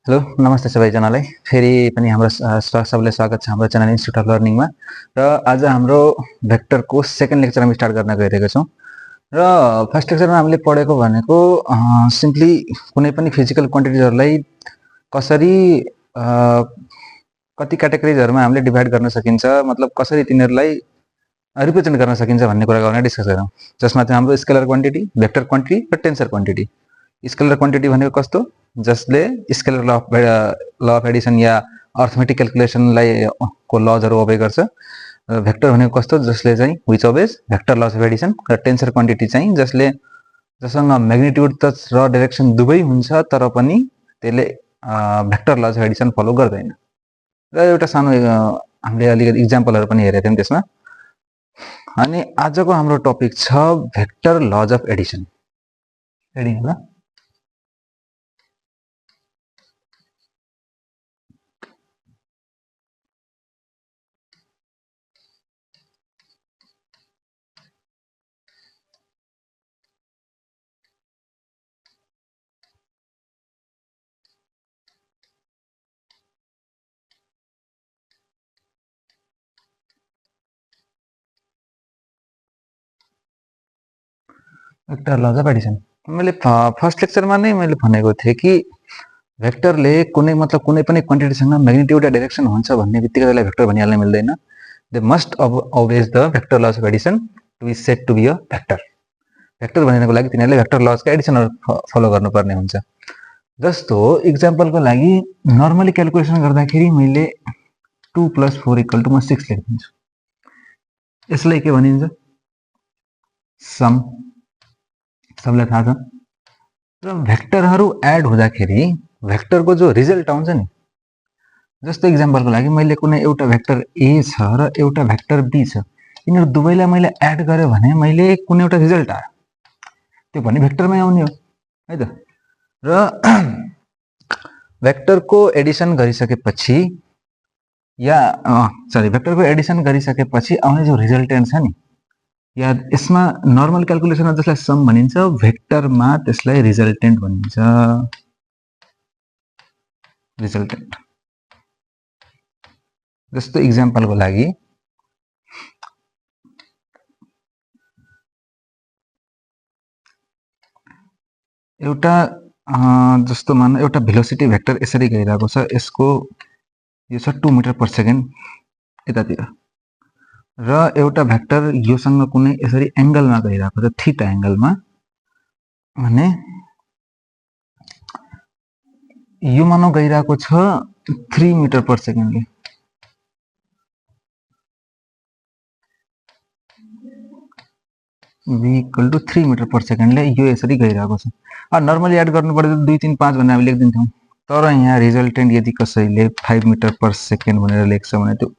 Hello नमस्ते सबैजनालाई फेरि पनि हाम्रो सबैलाई स्वागत छ हाम्रो च्यानल इन्स्टिट्युट अफ लर्निङमा। र आज हाम्रो भेक्टरको सेकेन्ड लेक्चर हामी स्टार्ट गर्न गइरहेका छौँ। र फर्स्ट लेक्चरमा हामीले पढेको भनेको सिम्पली कुनै पनि फिजिकल क्वान्टिटिजहरूलाई कसरी कति क्याटेगोरिजहरूमा हामीले डिभाइड गर्न सकिन्छ, मतलब कसरी तिनीहरूलाई रिप्रेजेन्ट गर्न सकिन्छ भन्ने कुरा गर्न डिस्कस गरौँ। जसमा चाहिँ हाम्रो स्केलर क्वान्टिटी, भेक्टर क्वान्टिटी र टेन्सर क्वान्टिटी। स्केलर क्वान्टिटी भनेको कस्तो, जसले स्केलर ल अफ एडिसन या अर्थमेटिक क्यालकुलेसनलाई को लजहरू ओबे गर्छ। भेक्टर भनेको कस्तो, जसले चाहिँ which obeys vector lodge of addition. र टेन्सर क्वान्टिटी चाहिँ जसँग म्याग्निट्युड त र डाइरेक्सन दुवै हुन्छ तर पनि त्यसले vector lodge of addition follow गर्दैन। र एउटा सानो हामीले अलिकति इक्जाम्पलहरू पनि हेरेका थियौँ त्यसमा। अनि आजको हाम्रो टपिक छ vector lodge of Edison. Ready होला? भेक्टर लज अफ एडिसन मैले फर्स्ट लेक्चरमा नै मैले भनेको थिएँ कि भेक्टरले कुनै पनि क्वान्टिटीसँग म्याग्निट्युड या डाइरेक्सन हुन्छ भन्ने बित्तिकै त्यसलाई भेक्टर भनिहाल्न मिल्दैन। They must obey the vector lodge of addition to be said to be a vector. भेक्टर भनिनको लागि तिनीहरूले भेक्टर लजका एडिसनहरू फलो गर्नुपर्ने हुन्छ। जस्तो इक्जाम्पलको लागि नर्मली क्यालकुलेसन गर्दाखेरि मैले 2 + 4 = म 6 लेखिदिन्छु। यसलाई के भनिन्छ? सम। सबलाई थाहा छ। र भेक्टरहरू एड हुँदाखेरि भेक्टरको जो रिजल्ट आउँछ नि, जस्तो इक्जाम्पलको लागि मैले कुनै एउटा भेक्टर ए छ र एउटा भेक्टर बी छ, यिनीहरू दुवैलाई मैले एड गरेँ भने मैले कुनै एउटा रिजल्ट आयो, त्यो पनि भेक्टरमै आउने हो है त। र भेक्टरको एडिसन गरिसकेपछि भेक्टरको एडिसन गरिसकेपछि आउने जो रिजल्टेन्ट छ नि, या यसमा नर्मल क्यालकुलेसनमा जसलाई सम भनिन्छ, भेक्टरमा त्यसलाई रिजल्टेन्ट भनिन्छ। रिजल्टेन्ट जस्तो इक्जाम्पलको लागि एउटा जस्तो मान एउटा भेलोसिटी भेक्टर यसरी गइरहेको छ, यसको यो छ 2 मिटर/सेकेन्ड यतातिर, र एउटा भेक्टर योसँग कुनै यसरी एंगलमा गइरहेको छ, थीटा एंगलमा, भने यो मानव गइरहेको छ 3 मिटर/सेकेन्डले। v = 3 मिटर/सेकेन्डले यो यसरी गइरहेको छ। नर्मली एड गर्नु पर्दा 2 3 5 भनेर हामी लेख्दिन्थ्यौँ, तर यहाँ रिजल्टेन्ट यदि कसैले 5 मिटर/सेकेन्ड भनेर लेख्छ भने त्यो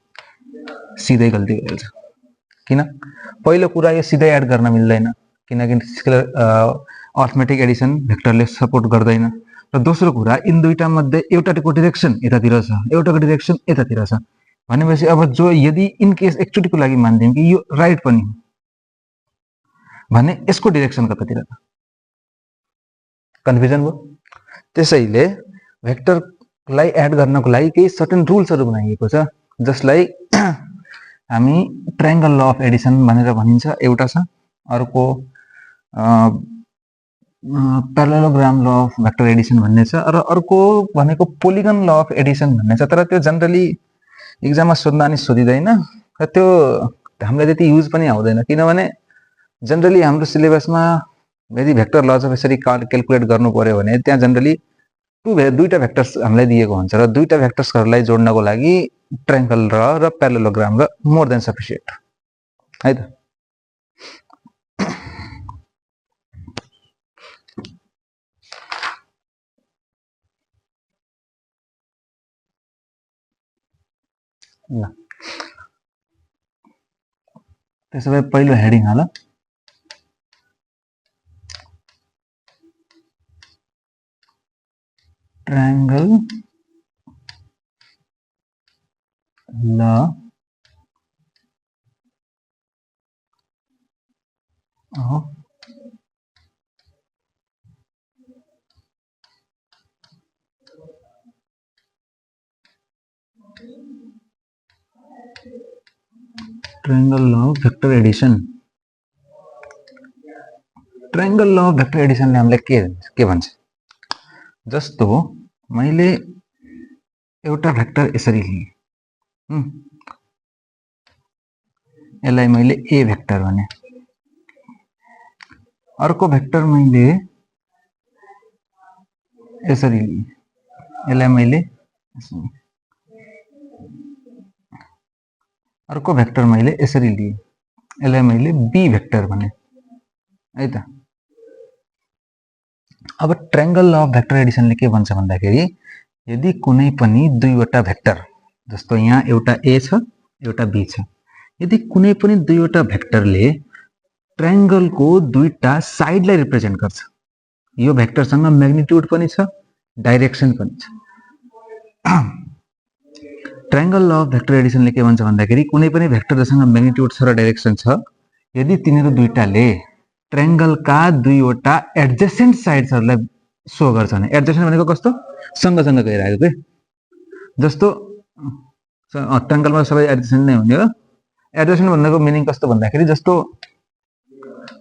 सिधै गल्ती गरिहाल्छ। किन? पहिलो कुरा यो सिधै एड गर्न मिल्दैन, किनकि स्केलर अर्थमेटिक एडिसन भेक्टरले सपोर्ट गर्दैन। र दोस्रो कुरा, इन दुईटा मध्ये एउटाको डिरेक्सन यतातिर छ, एउटाको डिरेक्सन यतातिर छ भनेपछि अब जो यदि इन केस एकचोटिको लागि मानिदिउँ कि यो राइट पनि हो भने यसको डिरेक्सन कतातिर छ? कन्फ्युजन भयो। त्यसैले भेक्टरलाई एड गर्नको लागि केही सर्टेन रुल्सहरू बनाइएको छ, जसलाई हामी ट्रायंगल ल अफ एडिसन भनेर भनिन्छ, एउटा छ। अर्को प्यारालेलोग्राम ल अफ भेक्टर एडिसन भन्ने छ, र अर्को भनेको पोलिगन ल अफ एडिसन भन्ने छ। तर त्यो जनरली इक्जाममा सोध्न अनि सोधिँदैन, र त्यो हामीलाई त्यति युज पनि आउँदैन, किनभने जनरली हाम्रो सिलेबसमा यदि भेक्टर लज अफ यसरी क्यालकुलेट गर्नु पर्यो भने त्यहाँ जनरली दुईटा भेक्टर्स हामीलाई दिएको हुन्छ, र दुईटा भेक्टर्सहरूलाई जोड्नको लागि ट्रायंगल र प्यारालेलोग्राम र मोर देन सफिसिएन्ट है त। ल त्यसो भए पहिलो हेडिङ हाल, triangle law of triangle law of vector addition, triangle law of vector एडिसनले हामीलाई के भन्छ, जस्तो मैले एउटा भेक्टर यसरी लिएँ, यसलाई मैले ए भेक्टर भने, अर्को भेक्टर मैले यसरी लिएँ, यसलाई मैले अर्को भेक्टर मैले यसरी लिएँ, यसलाई मैले बी भेक्टर भने है त। अब ट्रायंगल ल अफ भेक्टर एडिसनले के भन्छ भन्दाखेरि यदि कुनै पनि दुईवटा भेक्टर, जस्तो यहाँ एउटा ए छ एउटा बी छ, यदि कुनै पनि दुईवटा भेक्टरले ट्रायंगलको दुईटा साइडलाई रिप्रेजेन्ट गर्छ, यो भेक्टरसँग म्याग्निट्युड पनि छ डाइरेक्सन पनि छ। ट्रायंगल ल अफ भेक्टर एडिसनले के भन्छ भन्दाखेरि कुनै पनि भेक्टर जसँग म्याग्निट्युड छ र डाइरेक्सन छ, यदि तिनीहरू दुईटाले ट्रायंगलका दुईवटा एडजेसेन्ट साइड्सहरूलाई सो गर्छ भने, एडजेसेन्ट भनेको कस्तो, सँगसँग गइरहेको के, जस्तो ट्रायंगलमा सबै एडजेसेन्ट नै हुने हो। एडजेसेन्ट भन्नुको मिनिङ कस्तो भन्दाखेरि जस्तो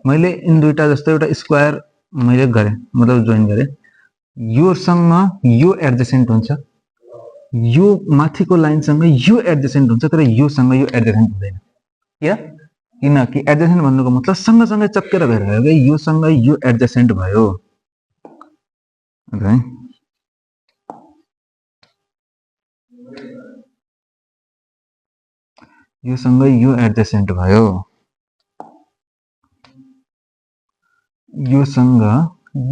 मैले इन दुईटा, जस्तो एउटा स्क्वायर मैले गरेँ, मतलब जोइन गरेँ, योसँग यो एडजेसेन्ट हुन्छ, यो माथिको लाइनसँग यो एडजेसेन्ट हुन्छ, तर योसँग यो एडजेसेन्ट हुँदैन। किनकि एडजेसेन्ट भन्नुको मतलब सँगसँगै चप्केर गइरहेको के, योसँग यो एडजेसेन्ट भयो, योसँग यो एडजेसेन्ट भयो, योसँग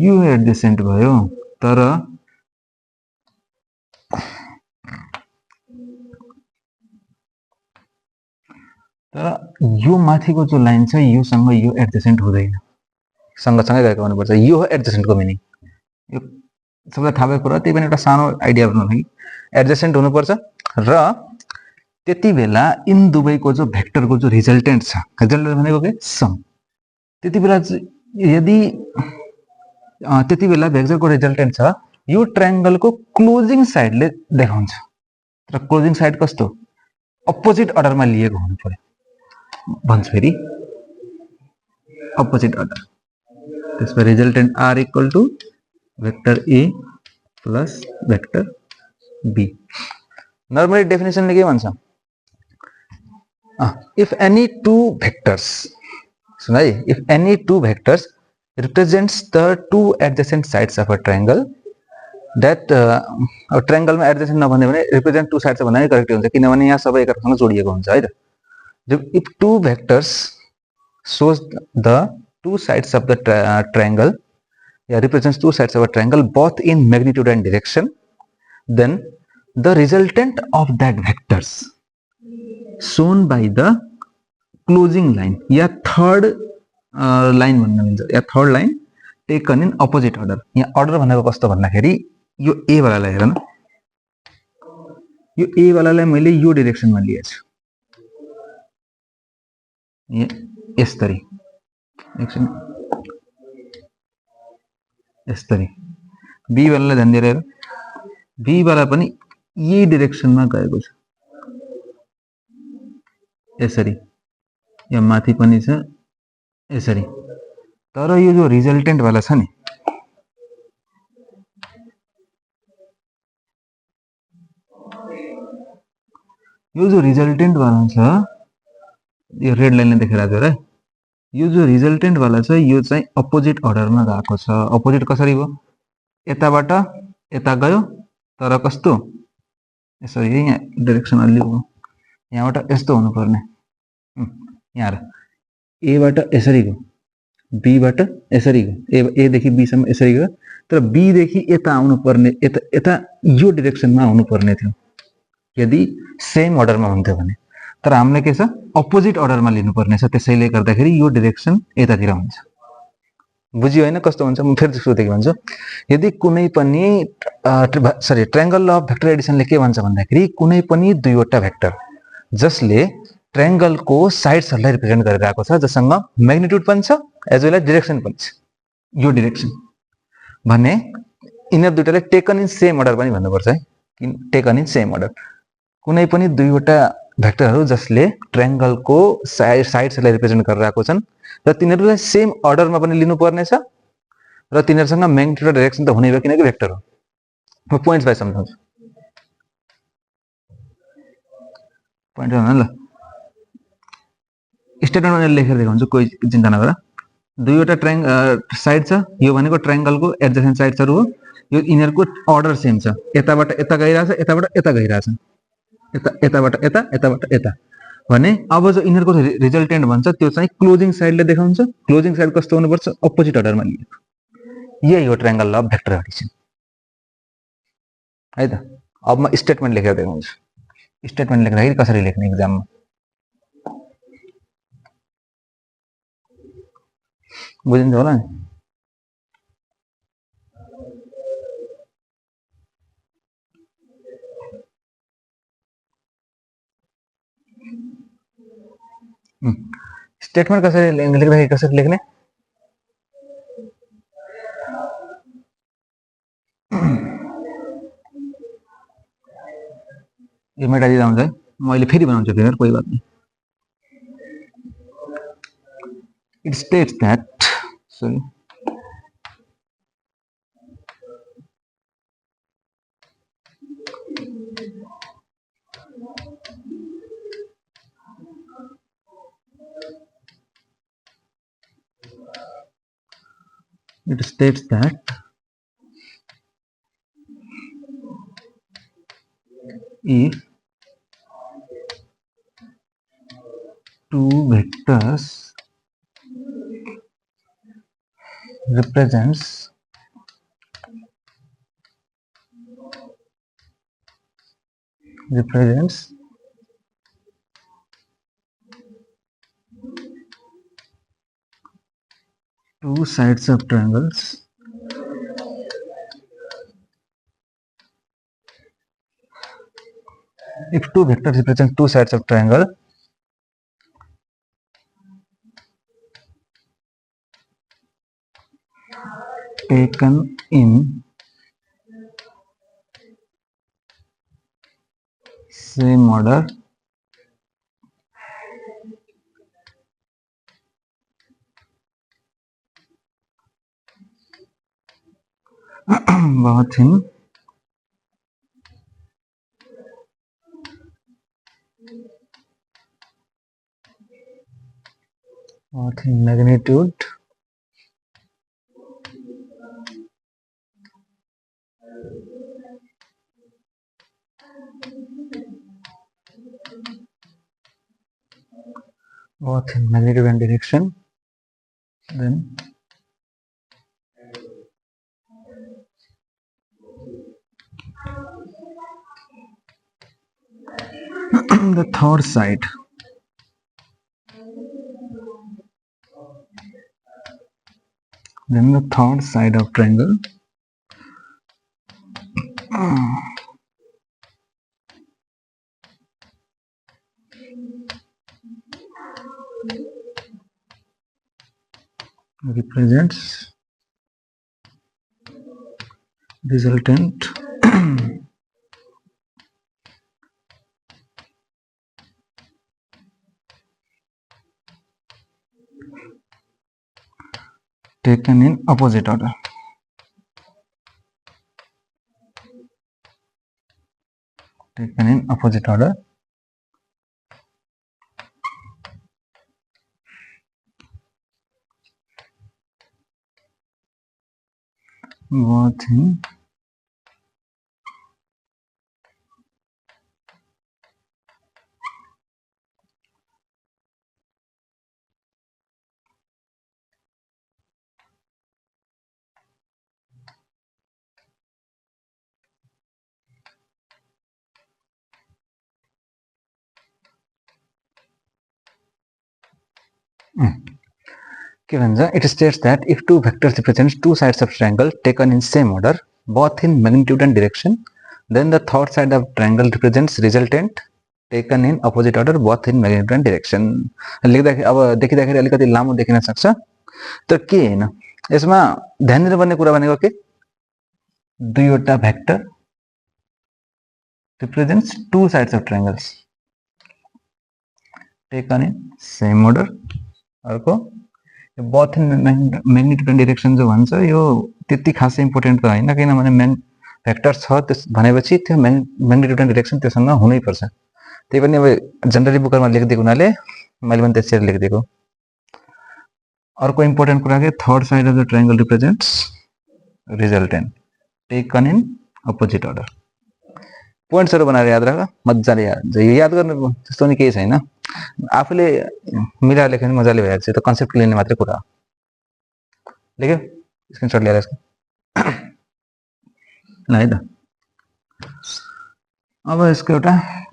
यो एडजेसेन्ट भयो, तर यो माथिको जो लाइन छ योसँग यो एडजेसेन्ट हुँदैन, सँगसँगै गएको हुनुपर्छ। यो हो एडजेसेन्टको मिनिङ। यो सबैलाई थाहा भएको कुरा, त्यही पनि एउटा सानो आइडिया बनाउनु लागि एडजेसेन्ट हुनुपर्छ र त्यति बेला इन दुवैको जो भेक्टरको जो रिजल्टेन्ट छ, रिजल्टेन्ट भनेको के सम, त्यति बेला यदि त्यति बेला भेक्टरको रिजल्टेन्ट छ यो ट्रायंगलको क्लोजिङ साइडले देखाउँछ, तर क्लोजिङ साइड कस्तो, अपोजिट अर्डरमा लिएको हुनु पर्यो, भन्छ फेरि अपोजिट अर्डर। त्यसपछि resultant R equal to vector A plus vector B. Normally डेफिनेसनले के भन्छ, इफ एनी टू भेक्टर्स, सुन है, if any two vectors represents the two adjacent sides of a triangle, that triangle में adjacent नभने भने represent two sides भन्दा correct हुन्छ, किनभने यहाँ सबै एकअर्कासँग जोडिएको हुन्छ है त। If two vectors shows the two sides of the triangle, represents two sides of a triangle both in magnitude and direction, then the resultant of that vectors shown by the closing line या third line भन्न मिल्छ, या third line taken in opposite order. यहाँ order भनेको कस्तो भन्दाखेरि यो ए वालालाई हेर न, यो ए वालालाई मैले यो डाइरेक्सनमा लिएको छु, यसरी एकछिन यसरी। बी वालालाई ध्यान दिएर हेर, बी वाला पनि यही डाइरेक्सनमा गएको छ, यसरी, यहाँ माथि पनि छ यसरी। तर यो जो रिजल्टेन्ट वाला छ नि, यो जो रिजल्टेन्ट वाला छ, यो रेड लाइनले देखाइरहेको छ, यो जो रिजल्टेन्ट वाला छ यो चाहिँ अपोजिट अर्डरमा गएको छ। अपोजिट कसरी भयो, यताबाट यता गयो, तर कस्तो यसरी, यहाँ डाइरेक्सन अलि हो, यहाँबाट यस्तो हुनुपर्ने, यहाँ ए बाट यसरी गयो, बी बाट यसरी गयो, ए देखि बी सम्म यसरी गयो, तर बी देखि यता आउनु पर्ने, यता यो डाइरेक्सनमा आउनु पर्ने थियो यदि सेम अर्डरमा हुन्थ्यो भने, तर हामीले के छ अपोजिट अर्डरमा लिनुपर्ने छ, त्यसैले गर्दाखेरि यो डाइरेक्सन यतातिर हुन्छ। बुझियो हैन कस्तो हुन्छ? म फेरि सुरुदेखि भन्छु। यदि कुनै पनि ट्रायंगल ल अफ भेक्टर एडिसनले के भन्छ भन्दाखेरि कुनै पनि दुईवटा भेक्टर जसले ट्रायंगलको साइड्सहरुलाई रिप्रेजेन्ट गरेर आएको छ, जसँग म्याग्निट्युड पनि छ एज वेल एज डाइरेक्सन पनि छ, यो डाइरेक्सन भने यिनीहरु दुईटाले टेकन इन सेम अर्डर पनि भन्नुपर्छ है, टेकन इन सेम अर्डर। कुनै पनि दुईवटा भेक्टरहरू जसले ट्रायंगलको साइड्सलाई रिप्रेजेन्ट गरेर आएको छन् र तिनीहरूलाई सेम अर्डरमा पनि लिनुपर्ने छ र तिनीहरूसँग म्याग्निट्युड र डाइरेक्सन त हुनै भयो किनकि भेक्टर हो। म पोइन्ट्स बाइ सम्झाउँछु। पोइन्ट ल स्टेटमेन्टमा लेखेर देखाउँछु, कोही चिन्ता नगर। दुईवटा साइड छ, यो भनेको ट्रायंगलको एडजेसेन्ट साइड्सहरू हो। यो यिनीहरूको अर्डर सेम छ, यताबाट यता गइरहेछ, यताबाट यता गइरहेछ, यताबाट यता, यताबाट यता भने अब जो यिनीहरूको रिजल्टेन्ट भन्छ त्यो चाहिँ क्लोजिङ साइडले देखाउँछ। क्लोजिङ साइड कस्तो हुनुपर्छ? अपोजिट अर्डरमा लिएको। यही हो triangle law of vector Edison है त। अब म स्टेटमेन्ट लेखेर देखाउँछु। स्टेटमेन्ट लेख्दाखेरि कसरी लेख्ने एक्जाममा बुझिन्छ होला नि। स्टेटमेन्ट कसरी लेख्दाखेरि कसरी लेख्ने? यो मेटाइदिँदा हुन्छ है, मैले फेरि बनाउँछु फिगर, कोही बात नहीं। It states that, sorry, it states that if two vectors represents two sides of triangles, if two vectors represent two sides of triangle, taken in same order, बहुत ही magnitude and direction, then the third side of triangle represents resultant taken in opposite order. Taken in opposite order. What in के भन्छ? It states that if two vectors represents two sides of triangle taken in same order, both in magnitude and direction, then the third side of triangle represents resultant taken in opposite order both in magnitude and direction. लेख्दाखेरि अब देखिँदाखेरि अलिकति लामो देखिन सक्छ, तर के हैन यसमा ध्यान दिनुपर्ने कुरा भनेको के? दुईवटा vector represents two sides of triangles. Taken in same order। अर्को both in magnitude and direction जो भन्छ यो त्यति खासै इम्पोर्टेन्ट त होइन, किनभने भेक्टर छ त्यस भनेपछि त्यो म्याग्निट्युड एन्ड डिरेक्सन त्योसँग हुनै पर्छ। त्यही पनि अब जनरली बुकरमा लेखिदिएको हुनाले मैले पनि त्यसरी लेखिदिएको। अर्को इम्पोर्टेन्ट कुरा के third side of the triangle represents resultant taken in opposite order. पोइन्ट्सहरु बनाएर याद राख, मज्जाले याद गर्नु त्यस्तो नि केही छैन, आफूले मिलाएर लेख्यो भने मजाले भइहाल्छ। त्यो कन्सेप्ट लिने मात्रै कुरा हो। लेख्यो स्क्रिनशट लिएर यसको ल है त। अब यसको एउटा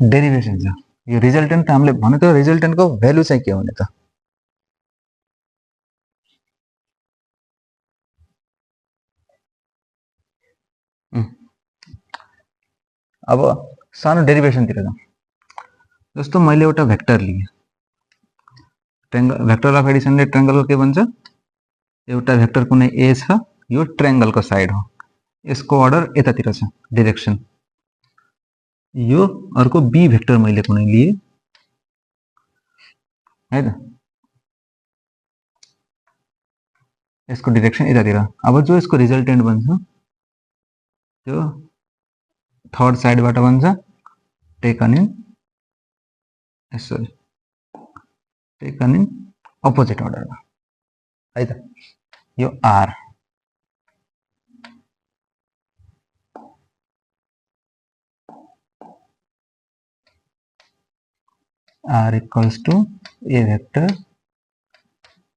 डेरिभेसन छ। यो रिजल्टेन्ट त हामीले भनेको रिजल्टेन्टको भ्यालु चाहिँ के हुने त? अब सानो डेरिभेसनतिर जाउँ। जस्तो मैले एउटा भेक्टर लिएँ, ट्रायंगल भेक्टर अफ एडिसनले ट्रायंगलको के भन्छ? एउटा भेक्टर कुनै ए छ, यो ट्रायंगलको साइड हो, यसको अर्डर यतातिर छ डाइरेक्सन। यो अर्को बी भेक्टर मैले कुनै लिए है त, यसको डाइरेक्सन यतातिर। अब जो यसको रिजल्टेन्ट बन्छ त्यो थर्ड साइडबाट बन्छ टेकन इन सरी टेकन इन अपोजिट अर्डरमा है त। यो R R equals to A vector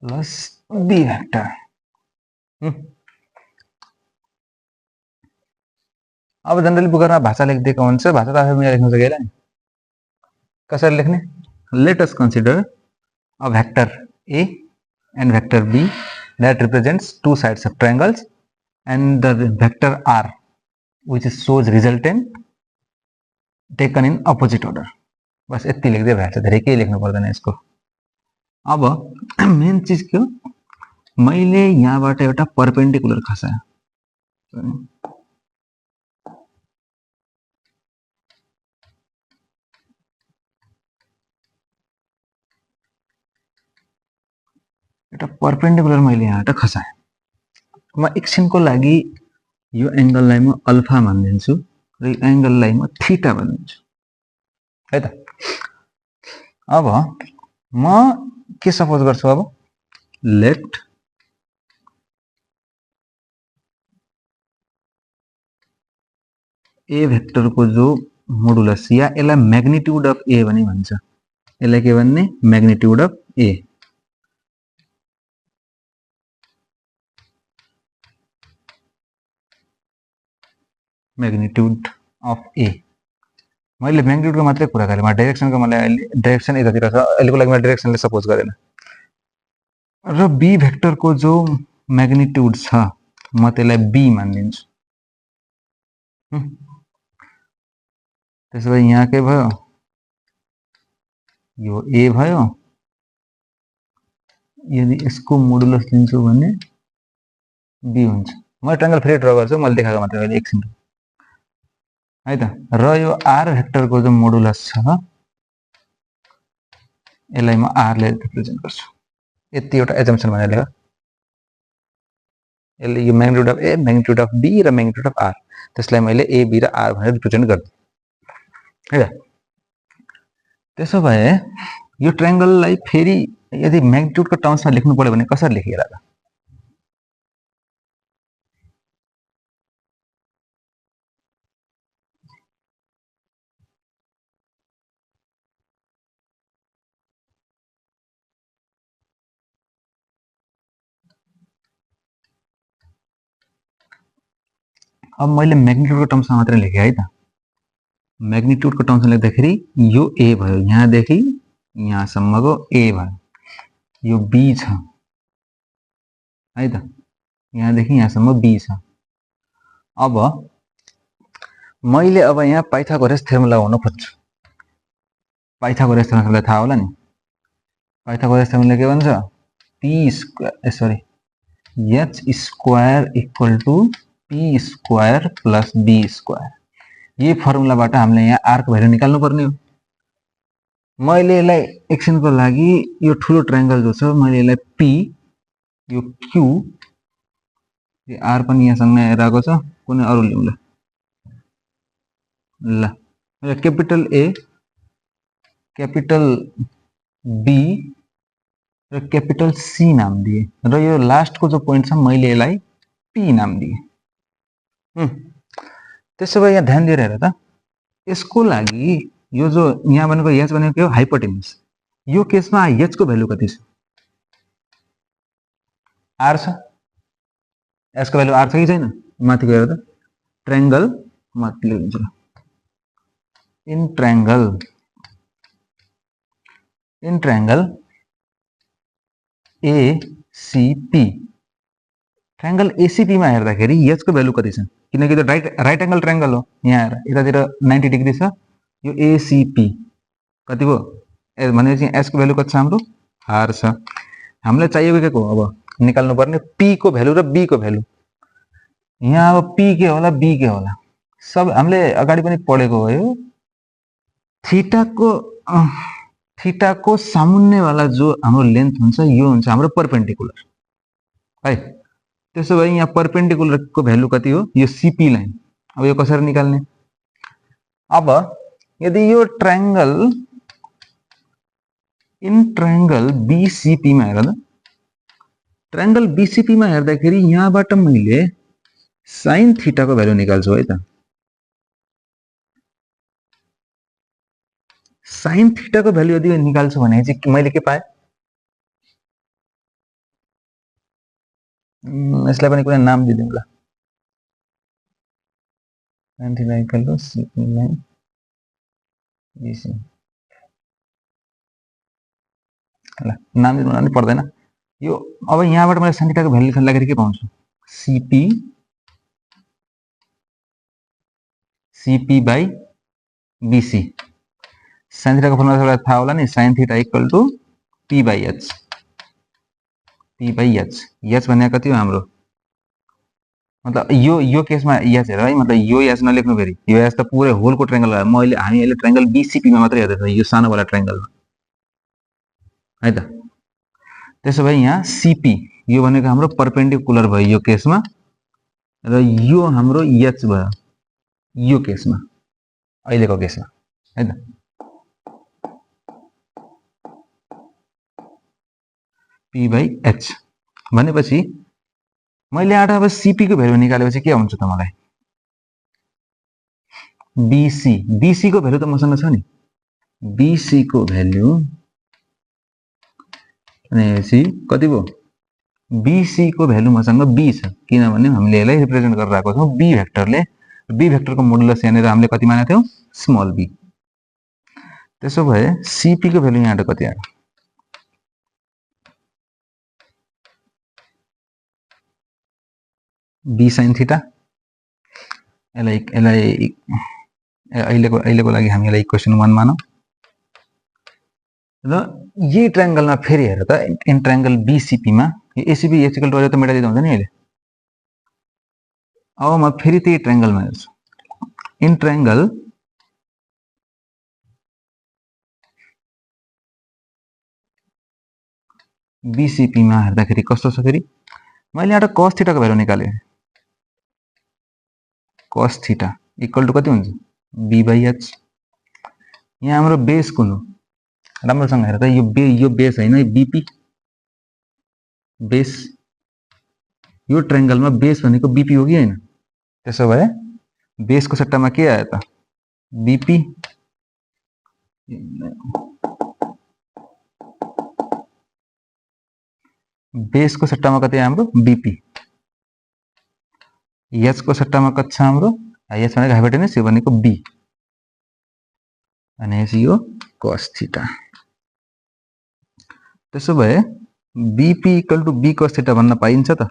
plus B vector। अब जनरली बुकरमा भाषा लेखिदिएको हुन्छ, भाषा त आफै मिलेर लेख्न सकिएला नि। कसरी लेख्ने? Let us consider a vector A and vector B that represents two sides of triangles and the vector R which shows resultant taken in opposite order। बस यति लेख्दै भइहाल्छ, धेरै केही लेख्नु पर्दैन यसको। अब मेन चीज के हो, मैले यहाँबाट एउटा परपेन्डिकुलर खसाएँ, एउटा परपेन्डिकुलर मैले यहाँबाट खसाएँ। म एकछिनको लागि यो एंगललाई म अल्फा मानिदिन्छु र यो एंगललाई म थीटा भनिदिन्छु है त। अब म के सपोज गर्छु, अब लेट ए भेक्टरको जो मोडुलस या यसलाई म्याग्निट्युड अफ ए पनि भन्छ, यसलाई के भन्ने? Magnitude of A. Magnitude of A मैले म्याग्निट्युडको मात्रै कुरा गरेँ, म डाइरेक्सनको मलाई अहिले डाइरेक्सन यतातिर छ, अहिलेको लागि मैले डाइरेक्सनले सपोज गरेन। र बी भेक्टरको जो म्याग्निट्युड छ म त्यसलाई बी मानिदिन्छु। त्यसो भए यहाँ के भयो? यो ए भयो। यदि यसको मोडुलस लिन्छु भने बी हुन्छ। म ट्रायंगल फेरि ड्रा गर्छु, मैले देखाएको मात्रै अहिले एकछिन है त। र यो आर भेक्टरको जो मोडुलस छ यसलाई म आर ले रिप्रेजेन्ट गर्छु। यति एउटा एजम्पसन भनेर लेख। यसले यो magnitude of A, magnitude of B र म्याग्निट्युड अफ आर, त्यसलाई मैले ए बी र आर भनेर रिप्रेजेन्ट गर्छु है त। त्यसो भए यो ट्रायंगललाई फेरि यदि म्याग्निट्युडको टर्म्समा लेख्नु पर्यो भने कसरी लेखिएला त? अब मैले म्याग्निट्युडको टर्म्समा मात्रै लेखेँ है त। म्याग्निट्युडको टर्म्समा लेख्दाखेरि यो ए भयो, यहाँदेखि यहाँसम्मको ए भयो, यो बी छ है त, यहाँदेखि यहाँसम्म बी छ। अब मैले अब यहाँ पाइथागोरस थ्योरम लगाउन खोज्छु। पाइथागोरस थ्योरम सबैलाई थाहा होला नि। पाइथागोरस थ्योरमले के भन्छ? P square H square equal to P square plus B square. यही फर्मुलाबाट हामीले यहाँ आर को भ्यालु निकाल्नु पर्ने हो। मैले यसलाई एकछिनको लागि यो ठुलो ट्रायंगल जो छ मैले यसलाई पी, यो क्यू, यो आर पनि यहाँसँग आइरहेको छ, कुनै अरु लिउँ ल क्यापिटल ए, क्यापिटल बी र क्यापिटल सी नाम दिए र यो लास्टको जो पोइन्ट छ मैले यसलाई पी नाम दिए। त्यसो भए यहाँ ध्यान दिएर हेर त, यसको लागि यो जो यहाँ भनेको एच भनेको के हो, हाइपोटेन्युस। यो केसमा एच को भ्यालु कति छ, आर छ। एच को भ्यालु आर छ कि छैन, माथि गएर त ट्रायंगल माथि लेखिन्छ in triangle ACP, triangle ACP मा हेर्दाखेरि एच को भ्यालु कति छ, किनकि त्यो राइट एंगल ट्रायंगल हो। यहाँ हेर यतातिर 90 डिग्री छ, यो एसीपी कति हो भनेपछि एच को भ्यालु कति छ हाम्रो, आर छ। हामीलाई चाहिएको के को अब निकाल्नु पर्ने पी को भ्यालु र बी को भ्यालु। यहाँ अब पी के होला बी के होला, सब हामीले अगाडि पनि पढेको हो। यो थीटा को सामुन्ने वाला जो हाम्रो लेन्थ हुन्छ यो हुन्छ हाम्रो परपेंडिकुलर है। त्यसो भए यहाँ परपेंडिकुलर को भ्यालु कति हो, यो सीपी लाइन। अब यो कसरी निकाल्ने, अब यदि यो ट्रायंगल इन ट्रायंगल बीसीपी मा हेर त, ट्रायंगल बीसीपी मा हेर्दाखेरि यहाँबाट मैले साइन थीटा को भ्यालु निकाल्छु है त। साइन थीटा को भ्यालु यदि निकाल्छु भने चाहिँ मैले के पाएँ, यसलाई पनि कुनै नाम दिदिउँ ल, sine theta equal to CP line BC ल, नाम दिनु पनि पर्दैन यो। अब यहाँबाट मैले साइन थीटा को भ्यालु निकाल्दाखेरि के पाउँछु, CP by BC. Sine theta को फर्मुला सबैलाई थाहा होला नि, sine theta equal to P by H. H भनेको कति हो हाम्रो, मतलब यो केसमा एच हेर है, मतलब यो एच नलेख्नु फेरि, यो एच त पुरै होलको ट्रायंगल हो। मैले हामी अहिले ट्रायंगल बीसीपी मा मात्रै हेर्दैछौँ, यो सानो वाला ट्रायंगलमा है त। त्यसो भए यहाँ सीपी यो भनेको हाम्रो परपेंडिकुलर भयो यो केसमा, र यो हाम्रो एच भयो यो केसमा, अहिलेको केसमा है त। पी बाई एच भनेपछि मैले आटा अब सीपी को भ्यालु निकालेपछि के हुन्छ त मलाई, बीसी को भ्यालु त मसँग छ नि, बीसी को भ्यालु भनेपछि कति भयो, बीसी को भ्यालु मसँग बी छ, किनभने हामीले यसलाई रिप्रेजेन्ट गरेर आएको छौँ बी भेक्टरले। बी भेक्टर को मोडुलस यहाँनिर हामीले कति मानेको थियौँ, स्मल बी। त्यसो भए सीपी को भ्यालु यहाँबाट कति आयो, बी साइन थीटा। यसलाई अहिलेको लागि हामी यसलाई इक्वेसन 1 मानौँ। र यही ट्रायंगलमा फेरि हेर त, इन ट्रायंगल बीसीपी मा यो एसीपी एच इक्वल टु त मेटाइदिँदा हुन्छ नि अहिले। अब म फेरि त्यही ट्रायंगलमा हेर्छु, इन ट्रायंगल बीसीपी मा हेर्दाखेरि कस्तो छ फेरि, मैले एउटा cos थीटा को भ्यालु निकाले, cos थीटा इक्वल टु कति हुन्छ, बी बाई एच। यहाँ हाम्रो बेस कुन हो, राम्रोसँग हेर त, यो बेस हैन, बीपी बेस, यो ट्रायंगलमा बेस भनेको बीपी हो कि हैन। त्यसो भए बेसको सट्टामा के आयो त, बीपी। बेसको सट्टामा कति आयो हाम्रो, बीपी। एच को सट्टामा कति छ हाम्रो, एच भनेको हाइपोटेन्युस, यो भनेको बी, भनेपछि यो cos थीटा। त्यसो भए BP equal to B cos theta भन्न पाइन्छ त,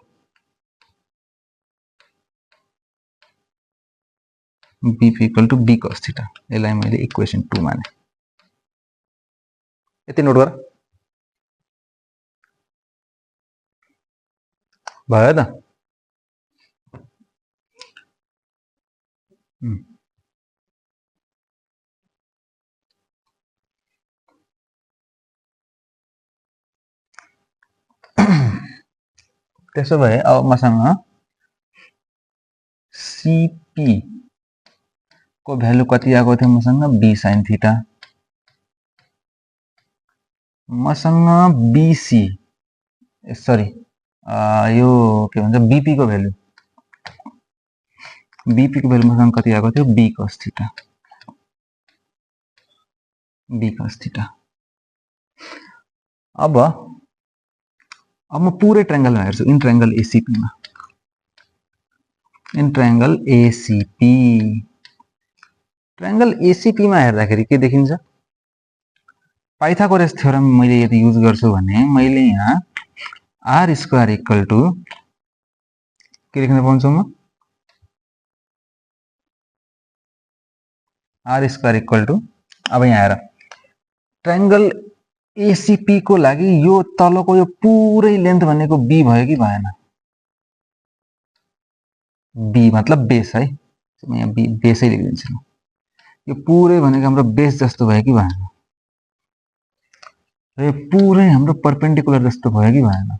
BP equal to B cos theta. यसलाई मैले इक्वेसन 2 माने। यति नोट गर, भयो त। त्यसो भए अब मसँग सीपी को भ्यालु कति आएको थियो मसँग b sin थीटा, मसँग बीसी सरी यो के भन्छ बीपी को भ्यालु मसँग कति आएको थियो b cos थीटा, अब म पुरै ट्रायंगलमा हेर्छु, इन ट्रायंगल एसीपी मा, ट्रायंगल एसीपी मा हेर्दाखेरि के देखिन्छ, पाइथागोरस थ्योरम मैले यदि युज गर्छु भने मैले यहाँ r स्क्वायर इक्वल टु के लेख्न पाउँछु म, r स्क्वायर इक्वल टु, अब यहाँ हेर ट्रायंगल एसीपी को लागि यो तलको यो पुरै लेन्थ भनेको b भयो कि भएन, b मतलब बेस है, म यहाँ बेसै लेखिदिन्छु, यो पुरै भनेको हाम्रो बेस जस्तो भयो कि भएन, र यो पुरै हाम्रो परपेन्डिकुलर जस्तो भयो कि भएन,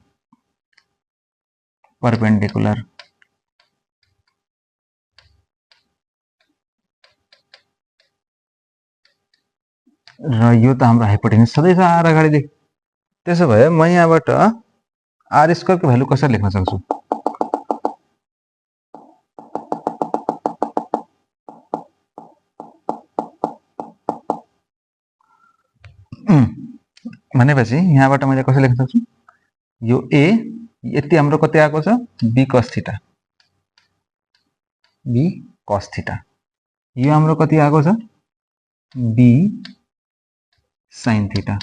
परपेन्डिकुलर, र यो त हाम्रो हाइपोटेन्युस सधैँ छ r अगाडिदेखि। त्यसो भए म यहाँबाट r स्क्वायर को भ्यालु कसरी लेख्न सक्छु, भनेपछि यहाँबाट मैले कसरी लेख्न सक्छु, यो a यति हाम्रो कति आएको छ b cos थीटा, यो हाम्रो कति आएको छ b sin थीटा।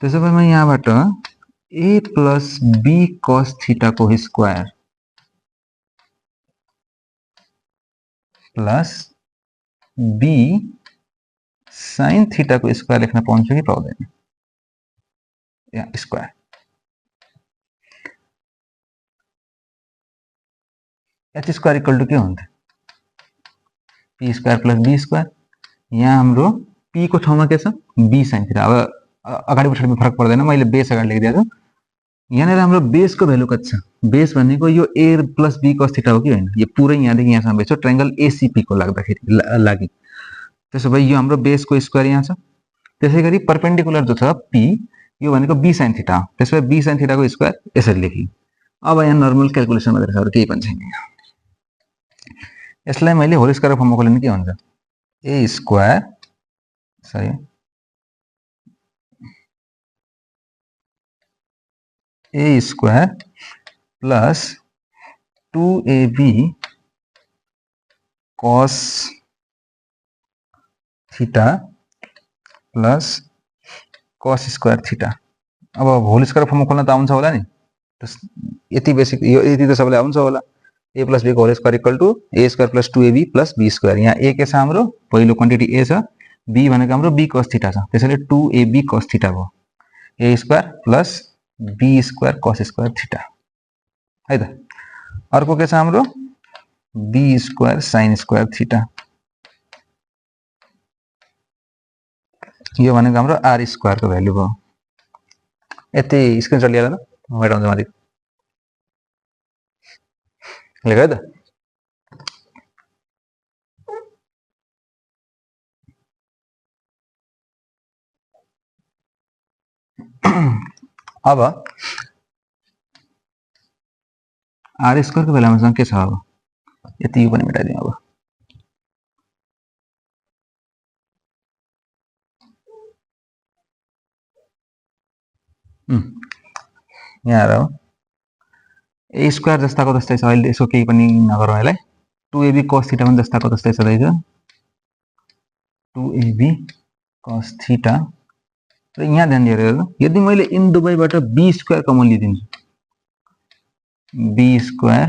त्यसो भए म यहाँबाट a plus b cos theta को square plus b sin theta को स्क्वायर लेख्न पाउँछु कि पाउँदैन, यहाँ square, h square equal to के हुन्थ्यो p square plus b square, यहाँ हाम्रो p को ठाउँमा के छ b sin थीटा, अब अगाडि पछाडिमा फरक पर्दैन, मैले बेस अगाडि लेखिदिएको छु, यहाँनिर हाम्रो बेस को भ्यालु कति छ, बेस भनेको यो a plus b cos theta हो कि होइन, यो पुरै यहाँदेखि यहाँसम्म बेस हो ट्रायंगल एसीपी को लागि। त्यसो भए यो हाम्रो बेस को स्क्वायर यहाँ छ, त्यसैगरी परपेन्डिकुलर जो छ p यो भनेको b sin थीटा हो, त्यसो भए b sin थीटा को स्क्वायर यसरी लेखियो। अब यहाँ नर्मल क्याल्कुलेसन गर्दा अरु केही पनि छैन, यसलाई मैले होल स्क्वायर फर्ममा खोल्नु के हुन्छ a square sorry a square plus 2ab cos theta plus cos square theta. अब होल स्क्वायर फर्ममा खोल्न त आउँछ होला नि, यति बेसिक यति त सबैलाई आउँछ होला, a प्लस b को whole square equal to a square plus 2ab plus b square, यहाँ a के छ हाम्रो पहिलो क्वान्टिटी a छ, b भनेको हाम्रो b cos थीटा छ, त्यसैले 2ab cos थीटा भयो, a square plus b square cos square theta है त। अर्को के छ हाम्रो b square sin square theta, यो भनेको हाम्रो r स्क्वायर को भ्यालु भयो। यति स्क्रिनशट लिएर त म मेटाउँछु माथि लेख है त। अब r स्क्वायर को बेलामा सँग के छ, अब यति यो पनि मेटाइदिउँ। अब यहाँ हेर a स्क्वायर जस्ताको जस्तै छ, अहिले यसो केही पनि नगरौँ यसलाई, 2ab cos थीटा पनि जस्ताको जस्तै छँदैछ, 2ab cos थीटा, र यहाँ ध्यान दिएर हेर्नु, यदि मैले इन दुवैबाट b स्क्वायर कमन लिदिन्छु, b square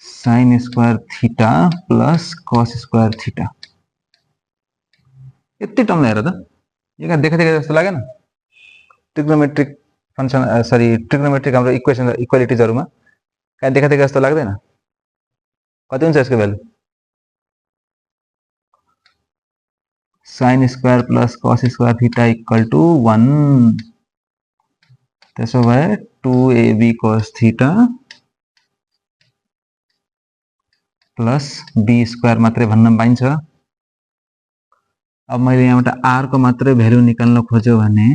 sin square theta plus cos square theta, यति टर्मलाई हेर त, यो कहाँ देखा जस्तो लागेन, ट्रिग्नोमेट्रिक फंक्शन सरी ट्रिग्नोमेट्रिक हाम्रो इक्वेसन इक्वालिटिजहरुमा कहाँ देखा जस्तो लाग्दैन, कति हुन्छ यसको value sin square plus cos square theta equal to 1, त्यसो भए 2ab cos theta plus b square मात्रै भन्न पाइन्छ। अब मैले यहाँबाट r को मात्रै भ्यालु निकाल्न खोज्यो भने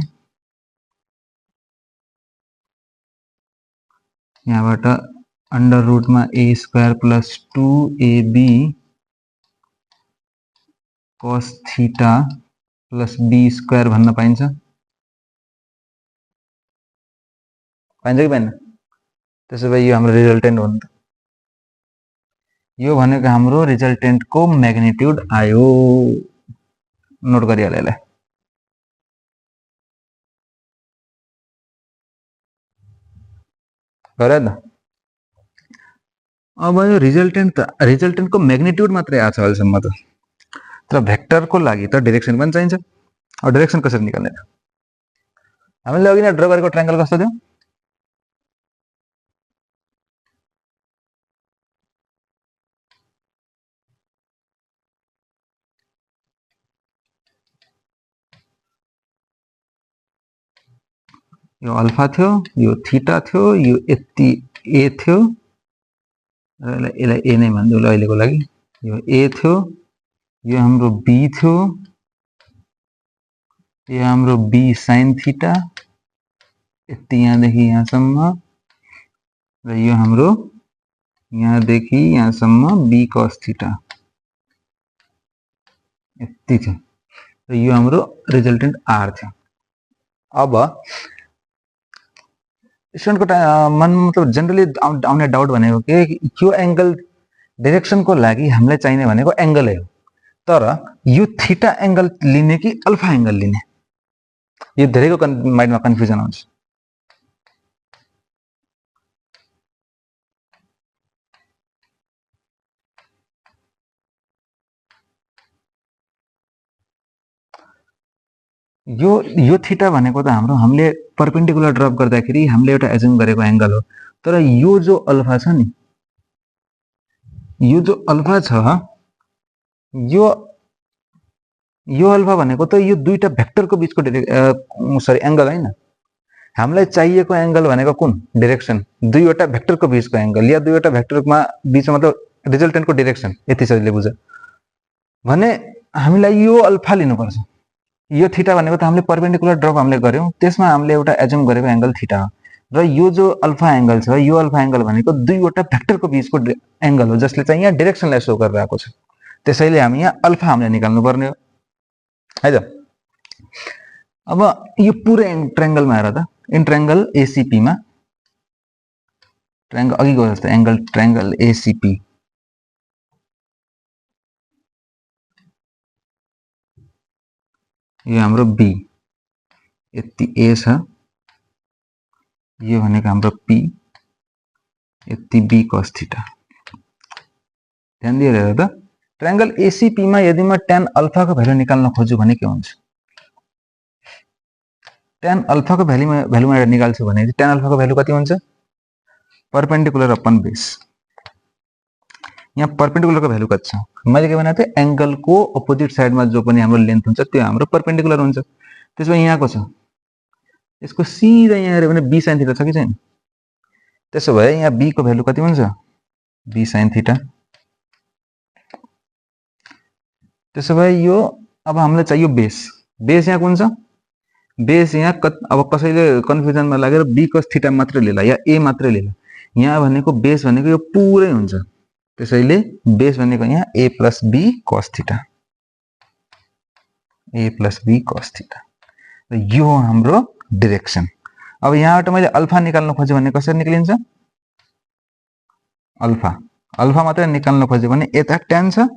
यहाँबाट अंडर रूट में a square plus 2ab cos theta plus b square भन्न पाइन्छ। पाइन्छ कि पाइन्न? त्यसो भए यो हाम्रो रिजल्टेन्ट हो नि त। यो भनेको हाम्रो रिजल्टेन्ट को मैग्निट्यूड आयो। नोट गरिहाल्यो यसलाई। गरे त। अब यो रिजल्टेन्ट को मैग्निट्यूड मात्रै आछ अहिलेसम्म त। तर भेक्टर को लागि त डाइरेक्सन पनि चाहिन्छ। अब डाइरेक्सन कसरी निकाल्ने त? हामीले अघि नै ड्रा गरेको ट्रायंगल कस्तो थियो? यो अल्फा थियो, यो थीटा थियो, यो यति ए थियो र यसलाई ए नै भनिदिउँ ल अहिलेको लागि। यो ए थियो, यो हाम्रो बी थियो, यो हाम्रो बी sin थीटा यति यहाँदेखि यहाँसम्म र यो हाम्रो यहाँदेखि यहाँसम्म बी cos थीटा यति थियो र यो हाम्रो रिजल्टेन्ट आर थियो। अब स्टुडेन्ट को मन मतलब जनरली आउने डाउट भनेको के यो एंगल डाइरेक्सन को लागि हामीलाई चाहिने भनेको एंगल हो, तर यो थीटा एंगल लिने कि अल्फा एंगल लिने, यो धेरैको माइन्डमा कन्फ्युजन हुन्छ। यो थीटा भनेको त हाम्रो हामीले परपेंडिकुलर ड्रप गर्दाखेरि हामीले एउटा एज्युम गरेको एंगल हो, तर यो जो अल्फा छ नि, यो जो अल्फा छ यो अल्फा भनेको त यो दुईटा भेक्टरको बीचको सरी एंगल हैन। हामीलाई चाहिएको एंगल भनेको कुन? डाइरेक्सन। दुईवटा भेक्टरको बीचको एंगल या दुईवटा भेक्टरमा बीचमा मतलब रिजल्टेन्टको डाइरेक्सन। यति सजिलै बुझ भने हामीलाई यो अल्फा लिनुपर्छ। यो थीटा भनेको त हामीले परपेंडिकुलर ड्रप हामीले गर्यौं, त्यसमा हामीले एउटा एज्युम गरेको एंगल थीटा हो र यो जो अल्फा एंगल छ, यो अल्फा एंगल भनेको दुईवटा भेक्टरको बीचको एंगल हो जसले चाहिँ यहाँ डाइरेक्सनलाई शो गरिरहेको छ। त्यसैले हामी यहाँ अल्फा हामीले निकाल्नु पर्ने हो है त। अब यो पुरै ट्रायंगलमा हेर त, इन ट्रायंगल एसीपी मा ट्रायंगल अघिको जस्तो एंगल ट्रायंगल एसीपी यो हाम्रो बी यति ए छ, यो भनेको हाम्रो पी यति बी cos थीटा। ध्यान दिएर हेर त, ट्रायंगल एसीपी मा यदि म tan अल्फा को भ्यालु निकाल्न खोज्छु भने के हुन्छ? tan अल्फा को भ्यालु म निकाल्छु भने tan अल्फा को भ्यालु कति हुन्छ? Perpendicular upon base. यहाँ परपेंडिकुलर को भ्यालु कति छ? मैले के भनेको थिएँ, एंगल को अपोजिट साइडमा जो पनि हाम्रो लेन्थ हुन्छ त्यो हाम्रो परपेंडिकुलर हुन्छ। त्यसमा यहाँको छ, यसको सिधा यहाँ हेर्यो भने b sin थीटा छ कि छैन? त्यसो भए यहाँ b को भ्यालु कति हुन्छ? b sin theta. त्यसो भए यो अब हामीलाई चाहियो बेस। बेस यहाँ कुन छ? बेस यहाँ अब कसैले कन्फ्युजनमा लागेर b cos थीटा मात्र लिएला या a मात्र लिएला। यहाँ भनेको बेस भनेको यो पुरै हुन्छ। त्यसैले बेस भनेको यहाँ a plus b cos theta, a plus b cos theta. यो हो हाम्रो डाइरेक्सन। अब यहाँबाट मैले अल्फा निकाल्न खोजे भने कसरी निक्लिन्छ? अल्फा मात्र निकाल्न खोजे भने यता tan छ,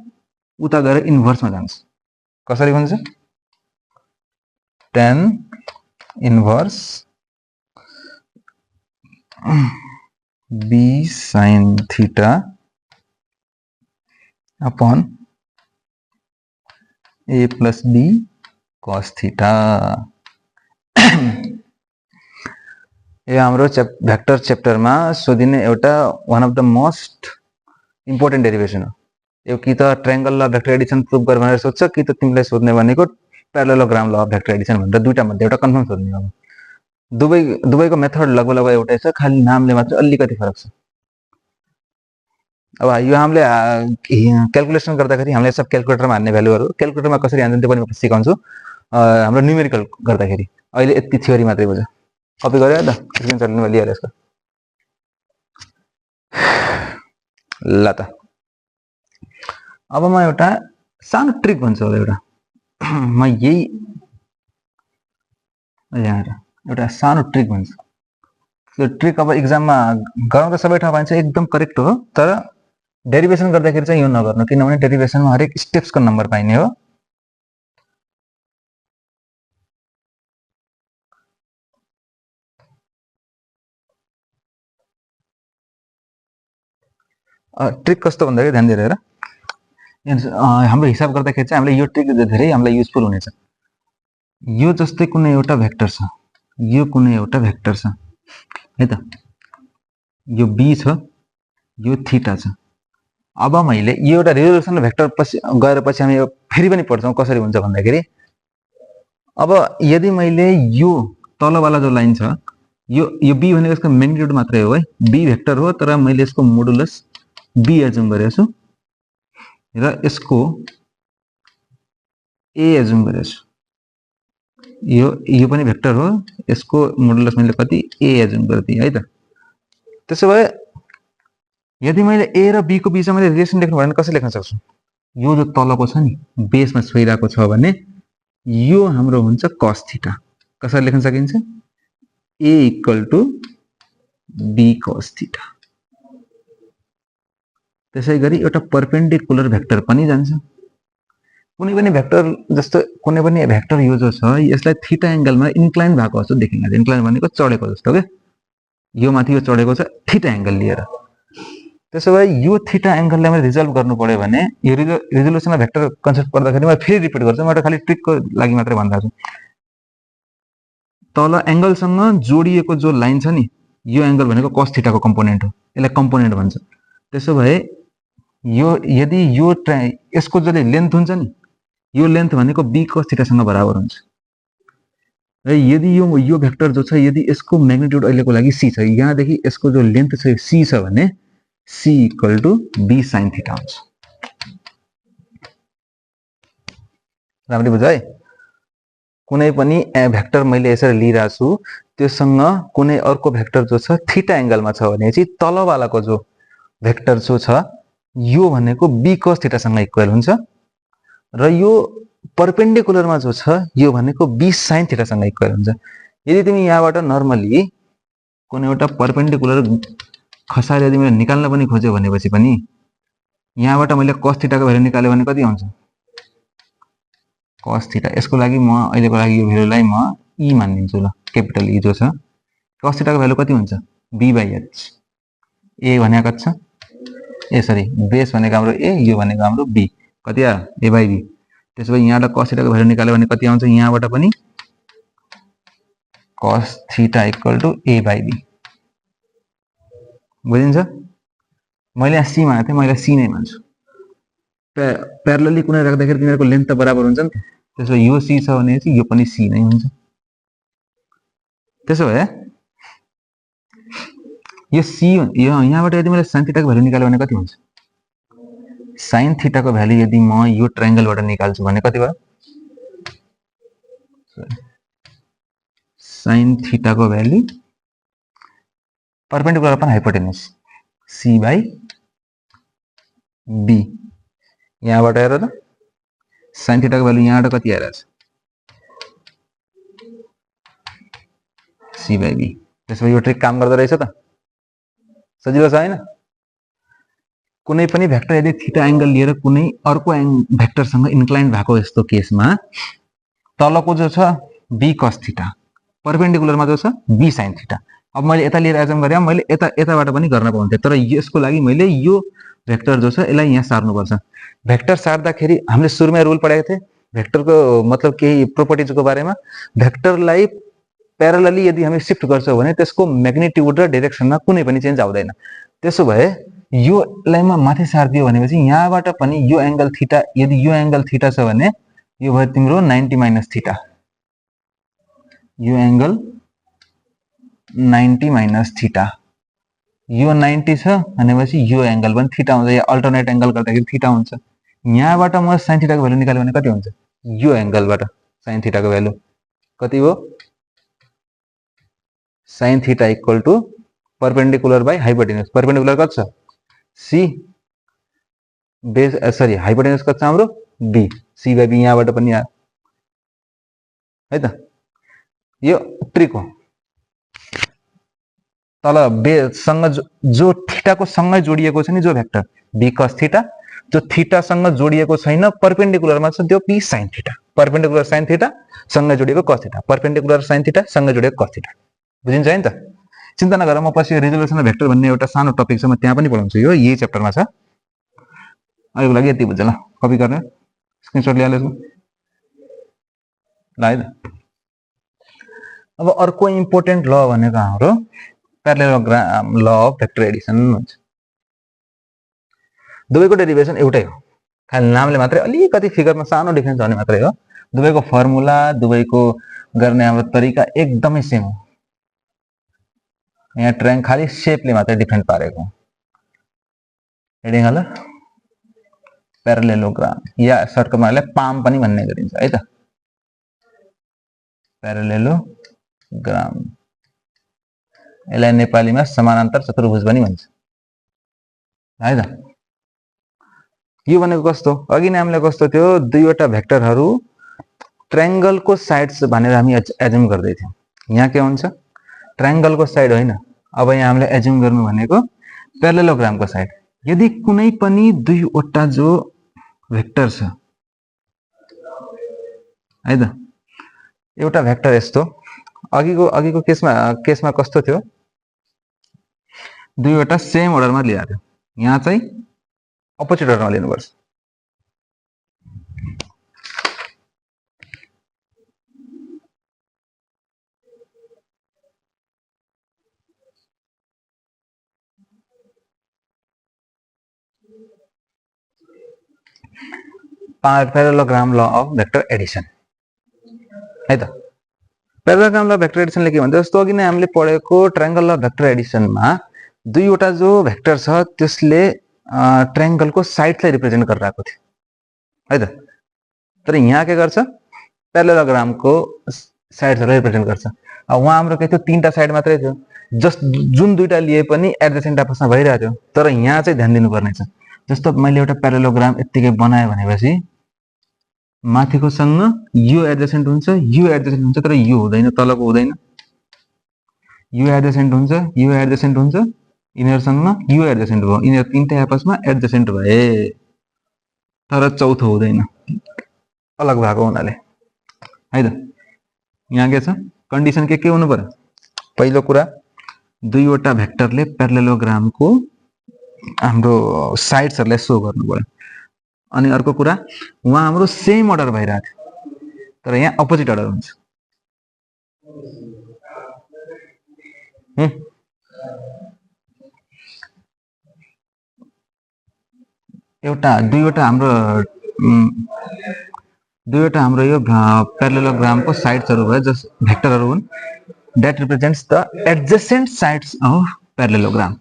उता गएर इन्भर्समा जान्छ। कसरी हुन्छ? tan inverse b sin theta upon a plus b cos theta. यो हाम्रो भेक्टर च्याप्टरमा सोधिने एउटा one of the most important derivation हो। यो कि त ट्रायंगल ल भेक्टर एडिसन प्रुभ गर भनेर सोध्छ, कि त तिमीलाई सोध्ने भनेको प्यारालेलोग्राम ल भेक्टर एडिसन भनेर दुईटा मध्ये एउटा कन्फर्म सोध्ने हो। दुवैको मेथड लगभग एउटै छ, खालि नामले मात्र अलिकति फरक छ। अब यो हामीले क्याल्कुलेसन गर्दाखेरि हामीले सब क्याल्कुलेटरमा हान्ने भ्यालुहरू क्याल्कुलेटरमा कसरी हान्छन् त्यो पनि म सिकाउँछु। हाम्रो न्युमेरिकल गर्दाखेरि अहिले यति थ्योरी मात्रै बुझ। कपी गरे त स्क्रिनसट लिनु लिएर यसको ल त। अब म एउटा सानो ट्रिक भन्छु। अब एउटा म यही यहाँ एउटा सानो ट्रिक भन्छु। त्यो ट्रिक अब एक्जाममा गराउँदा सबै ठाउँ भन्छ एकदम करेक्ट हो, तर डेरिभेसन गर्दाखेरि चाहिँ यो नगर्नु, किनभने डेरिभेसनमा हरेक स्टेप्सको नम्बर पाइने हो। ट्रिक कस्तो भन्दाखेरि ध्यान दिएर हेर, हाम्रो हिसाब गर्दाखेरि चाहिँ हामीले यो ट्रिक धेरै हामीलाई युजफुल हुनेछ। यो जस्तै कुनै एउटा भेक्टर छ, यो कुनै एउटा भेक्टर छ है त, यो बी छ, यो थीटा छ। अब मैले यो एउटा रिजोल्युसन भेक्टर पछि गएर पछि हामी फेरि पनि पढ्छौँ कसरी हुन्छ भन्दाखेरि, अब यदि मैले यो तलवाला जो लाइन छ यो बी भनेको यसको म्याग्निट्युड मात्रै हो है, बी भेक्टर हो तर मैले यसको मोडुलस बी एजुम गरेको छु र यसको ए एजुम गरेको छु। यो पनि भेक्टर हो, यसको मोडुलस मैले कति ए एजुम गरिदिएँ है त। त्यसो भए यदि मैले ए र बी को बीचमा मैले रिलेसन लेख्नु भयो भने कसरी लेख्न सक्छु? यो जो तलको छ नि बेसमा छोइरहेको छ भने यो हाम्रो हुन्छ cos थीटा। कसरी लेख्न सकिन्छ? a equal to b cos theta. त्यसै गरी एउटा परपेन्डिकुलर भेक्टर पनि जान्छ। कुनै पनि भेक्टर जस्तो कुनै पनि भेक्टर यो जो छ यसलाई थीटा एंगलमा इन्क्लाइन भएको जस्तो देखिन्छ। इन्क्लाइन भनेको चढेको जस्तो के, यो माथि यो चढेको छ थीटा एंगल लिएर। त्यसो भए यो थीटा एंगललाई मैले रिजल्भ गर्नु पर्यो भने यो रिजोल्युसन भेक्टर कन्सेप्ट पढ्दाखेरि म फेरि रिपिट गर्छु, म एउटा खाली ट्रिकको लागि मात्रै भनिरहेको छु। तल एंगलसँग जोडिएको जो लाइन छ नि यो एंगल भनेको cos थीटा को कम्पोनेन्ट हो, यसलाई कम्पोनेन्ट भन्छ। त्यसो भए यो यदि यो यसको जो लेन्थ हुन्छ नि यो लेन्थ भनेको b cos थीटासँग बराबर हुन्छ। र यदि यो भेक्टर जो छ यदि यसको म्याग्निट्युड अहिलेको लागि c छ, यहाँदेखि यसको जो लेन्थ छ c छ भने c equal to b sin theta हुन्छ। राम्ररी बुझ है। कुनै पनि भेक्टर मैले यसरी लिइरहेको छु त्योसँग कुनै अर्को भेक्टर जो छ थीटा एंगलमा छ भने चाहिँ तलवालाको जो भेक्टर जो छ यो भनेको b cos थीटासँग इक्वल हुन्छ र यो परपेन्डिकुलरमा जो छ यो भनेको b sin थीटासँग इक्वल हुन्छ। यदि तिमी यहाँबाट नर्मली कुनै एउटा परपेन्डिकुलर खसाएर यदि मैले निकाल्न पनि खोज्यो भनेपछि पनि यहाँबाट मैले cos थीटाको भ्यालु निकाल्यो भने कति आउँछ? cos theta. यसको लागि म अहिलेको लागि यो भ्यालुलाई म e मानिदिन्छु ल, क्यापिटल e जो छ। cos थीटाको भ्यालु कति हुन्छ? b/h। a भनेको कति छ? ए सरी बेस भनेको हाम्रो a, यो भनेको हाम्रो b, कति आयो? a/b। त्यसो भए यहाँबाट cos थीटाको भ्यालु निकाल्यो भने कति आउँछ? यहाँबाट पनि cos theta equal to a/b। बुझिन्छ? मैले यहाँ c मानेको थिएँ, मैले c नै मान्छु। प्यारलली कुनै राख्दाखेरि तिनीहरुको लेन्थ त बराबर हुन्छ नि त। त्यसो भए यो c छ भने चाहिँ यो पनि c नै हुन्छ। त्यसो भए यो c यहाँबाट यदि मैले sin थीटाको भ्यालु निकाल्यो भने कति हुन्छ? sin थीटाको भ्यालु यदि म यो ट्रायंगलबाट निकाल्छु भने कति भयो? sin थीटाको value perpendicular upon hypotenuse c/b। यहाँबाट हेर त sin थीटाको भ्यालु यहाँबाट कति आइरहेछ? c/b। त्यसो भए यो ट्रिक काम गर्दो रहेछ त, सजिलो छ हैन? कुनै पनि भेक्टर यदि थीटा एंगल लिएर कुनै अर्को भेक्टरसँग इन्क्लाइन भएको यस्तो केसमा तलको जो छ b cos थीटा, परपेन्डिकुलरमा जो छ b sin थीटा। अब मैले यता लिएर एजम गरे मैले यताबाट पनि गर्न पाउँथे, तर यसको लागि मैले यो भेक्टर जो छ यसलाई यहाँ सार्नु पर्छ। भेक्टर सार्दाखेरि हामीले सुरुमै रुल पढेको थिए भेक्टरको मतलब केही प्रोपर्टिजको बारेमा। भेक्टरलाई प्यारलली यदि हामी शिफ्ट गर्छौं भने त्यसको म्याग्निट्युड र डाइरेक्सनमा कुनै पनि चेन्ज आउँदैन। त्यसो भए यो लाइनमा माथि सार्दियो भनेपछि यहाँबाट पनि यो एंगल थीटा, यदि यो एंगल थीटा छ भने यो भयो तिम्रो 90 - थीटा। यो एंगल 90 माइनस थीटा, यो 90 छ भनेपछि यो एंगल पनि थीटा हुन्छ, या अल्टरनेट एंगल गर्दाखेरि थीटा हुन्छ। यहाँबाट म sin थीटा को भ्यालु निकाल्यो भने कति हुन्छ, यो एंगलबाट sin थीटा को भ्यालु कति हो, sin theta equal to perpendicular by hypotenuse. Perpendicular कति छ, सी बेस सरी हाइपोटेन्युस कति छ हाम्रो बी, सी बाई बी यहाँबाट पनि आयो है त। यो ट्रिक हो, तल बेससँग जो थीटा को सँगै जोडिएको छ नि जो भेक्टर बी cos थीटा, जो थीटा सँग जोडिएको छैन परपेंडिकुलरमा छ त्यो p sin theta, perpendicular sin theta सँगै जोडिएको cos theta, perpendicular sin theta सँगै जोडिएको cos थीटा। बुझिन्छ हैन त। चिन्ता नगर, म पछि रिजोल्युसन अफ भेक्टर भन्ने एउटा सानो टपिक छ, म त्यहाँ पनि पढाउँछु, यो यही च्याप्टरमा छ। अहिलेको लागि यति बुझ्छ ल, कपी गर्ने स्क्रिनशट लिहाल्छु ल है त। अब अर्को इम्पोर्टेन्ट ल भनेको हाम्रो प्यारेललोग्राम ल अफ भेक्टर एडिसन हुन्छ। दुवैको डेरिभेसन एउटै हो, खाली नामले मात्रै अलिकति फिगरमा सानो डिफरेन्स हुने मात्रै हो। दुवैको फर्मुला, दुवैको गर्ने हाम्रो तरिका एकदमै सेम हो। यहाँ ट्रायंगल खाली शेपले मात्रै डिफरेन्ट पारेको। हेडिङ होला प्यारेललोग्राम, या सर्टकटमा यसलाई पाम पनि भन्ने गरिन्छ है त, प्यारेललोग्राम। यसलाई नेपालीमा समानान्तर चतुर्भुज पनि भन्छ है त। यो भनेको कस्तो, अघि नै हामीले कस्तो थियो, दुईवटा भेक्टरहरू ट्रायंगलको साइड्स भनेर हामी एज्युम गर्दै थियौं। यहाँ के हुन्छ, ट्रायंगलको साइड होइन, अब यहाँ हामीले एज्युम गर्नु भनेको प्यारेललोग्रामको साइड। यदि कुनै पनि दुईवटा जो भेक्टर छ है त, एउटा भेक्टर यस्तो अघिको केसमा कस्तो थियो, दुईवटा सेम अर्डरमा लिएको थियो, यहाँ चाहिँ अपोजिट अर्डरमा लिनुपर्छ। प्यारेललोग्राम ल अफ भेक्टर एडिसन है त। प्यारेललोग्राम ल भेक्टर एडिसनले के भन्छ, जस्तो अघि नै हामीले पढेको ट्रायंगल ल भेक्टर एडिसनमा दुईवटा जो भेक्टर छ त्यसले ट्रायंगलको साइडलाई रिप्रेजेन्ट गरिरहेको थियो है त। तर यहाँ के गर्छ, प्यारेललोग्रामको साइडहरुलाई रिप्रेजेन्ट गर्छ। अब वहाँ हाम्रो के थियो, तीनटा साइड मात्रै थियो, जुन दुईटा लिए पनि एडजेसेन्ट आपसमा भइरहेको थियो। तर यहाँ चाहिँ ध्यान दिनुपर्ने छ, जस्तो मैले एउटा प्यारेललोग्राम यतिकै बनाए भनेपछि माथिको सँग यो एडजेसेन्ट हुन्छ, यो एडजेसेन्ट हुन्छ, तर यो हुँदैन, तलको हुँदैन। यो एडजेसेन्ट हुन्छ, यो एडजेसेन्ट हुन्छ, यिनीहरुसँग यो एडजेसेन्ट भयो, यिनीहरु तीनटै आपसमा एडजेसेन्ट भए, तर चौथो हुँदैन अलग भएको हुनाले है त। यहाँ के छ, कन्डिसन के हुनु पर्यो, पहिलो कुरा दुईवटा भेक्टरले प्यारेललोग्रामको हाम्रो साइड्सहरुलाई शो गर्नु पर्यो। अनि अर्को कुरा, वहाँ हाम्रो सेम अर्डर भइरहेको थियो, तर यहाँ अपोजिट अर्डर हुन्छ। दुईवटा हाम्रो यो प्यारेललोग्रामको साइड्सहरु भयो, जस भेक्टरहरु हुन्, that represents the adjacent sides of parallelogram.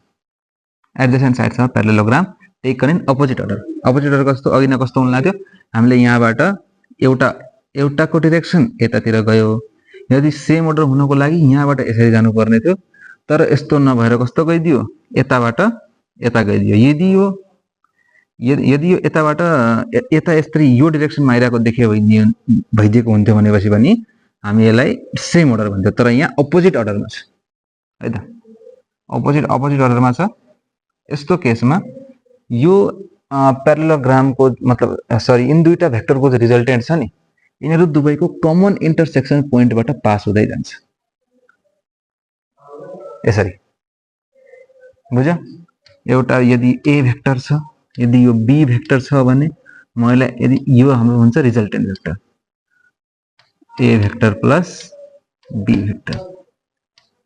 Adjacent sides of parallelogram taken in opposite order. Opposite order कस्तो, अघि न कस्तो हुन लाग्यो, हामीले यहाँबाट एउटाको डाइरेक्सन यतातिर गयो, यदि सेम अर्डर हुनको लागि यहाँबाट यसरी जानु पर्ने थियो, तर यस्तो नभएर कस्तो गइदियो, यताबाट यता गइदियो। यदि यो यताबाट यता यसरी यो डाइरेक्सनमा आइरहेको भइदिएको हुन्थ्यो भनेपछि पनि हामी यसलाई सेम अर्डर भन्छौं, तर यहाँ अपोजिट अर्डरमा छ है त। अपोजिट अर्डरमा छ। यस्तो केसमा यो प्यारेललोग्रामको मतलब सरी इन दुईटा भेक्टरको जो रिजल्टेन्ट छ नि, यिनीहरु दुवैको कमन इन्टरसेक्सन पोइन्टबाट पास हुँदै जान्छ यसरी। बुझ्यो, एउटा यदि ए भेक्टर छ, यदि यो बी भेक्टर छ भने म यसलाई, यदि यो हाम्रो हुन्छ resultant vector, A vector plus B vector,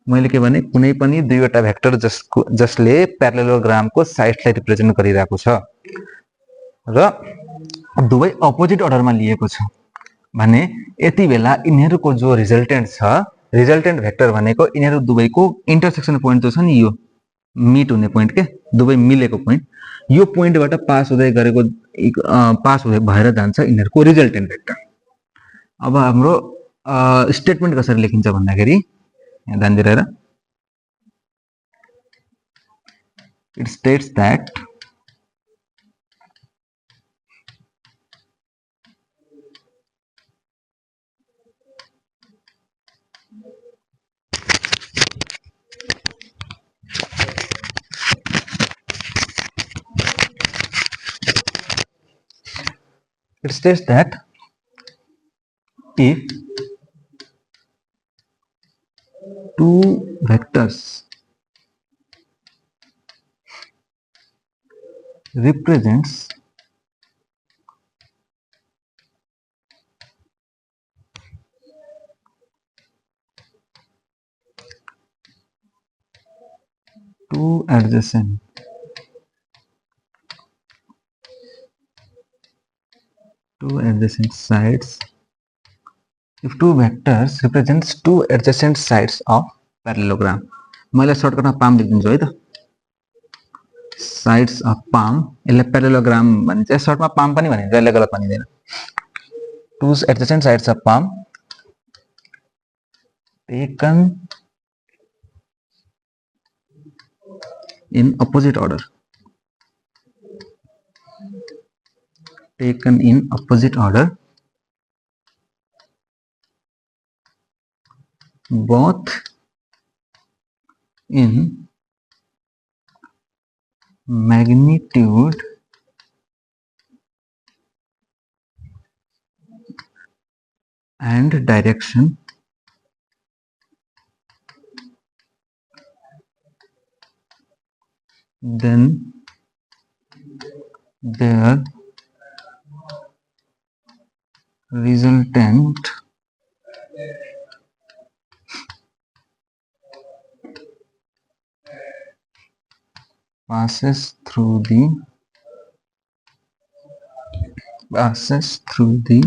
मैले के भने कुनै पनि दुईवटा भेक्टर जसले प्यारेललोग्रामको साइडलाई रिप्रेजेन्ट गरिरहेको छ र दुवै अपोजिट अर्डरमा लिएको छ भने यति बेला यिनीहरुको जो रिजल्टेन्ट छ, रिजल्टेन्ट भेक्टर भनेको यिनीहरू दुवैको इन्टरसेक्सन पोइन्ट जो छ नि, यो मिट हुने पोइन्ट के, दुवै मिलेको पोइन्ट, यो पोइन्टबाट पास हुँदै गरेको पास भएर जान्छ यिनीहरूको रिजल्टेन्ट भेक्टर। अब हाम्रो स्टेटमेन्ट कसरी लेखिन्छ भन्दाखेरि यहाँ ध्यान दिएर it states that if two vectors represents two adjacent sides, if two vectors represents two adjacent sides of parallelogram, मैले सर्टकटमा पाम लेखिदिन्छु है त, साइड्स अफ पाम, यसलाई प्यारेलोग्राम भनिन्छ, सर्टमा पाम पनि भनिन्छ, यसले गलत भनिदैन। Two adjacent sides of palm taken in opposite order, taken in opposite order, both in magnitude and direction, then their resultant passes through the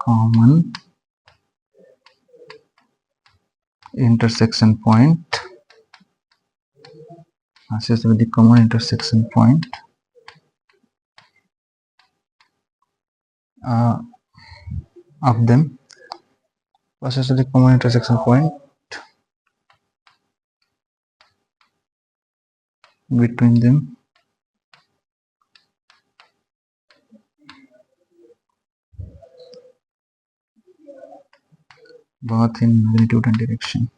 common intersection point, passes through the common intersection point of them, passes through the common intersection point between them, both in magnitude and direction.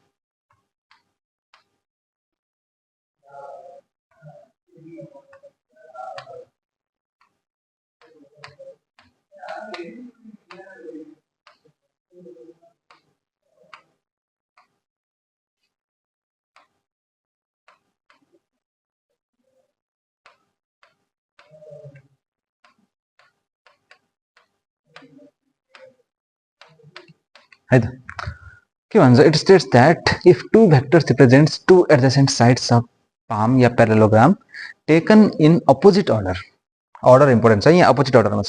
It states that if two vectors represents two adjacent sides of palm yeah parallelogram taken in opposite order, order important है, यहाँ opposite order में,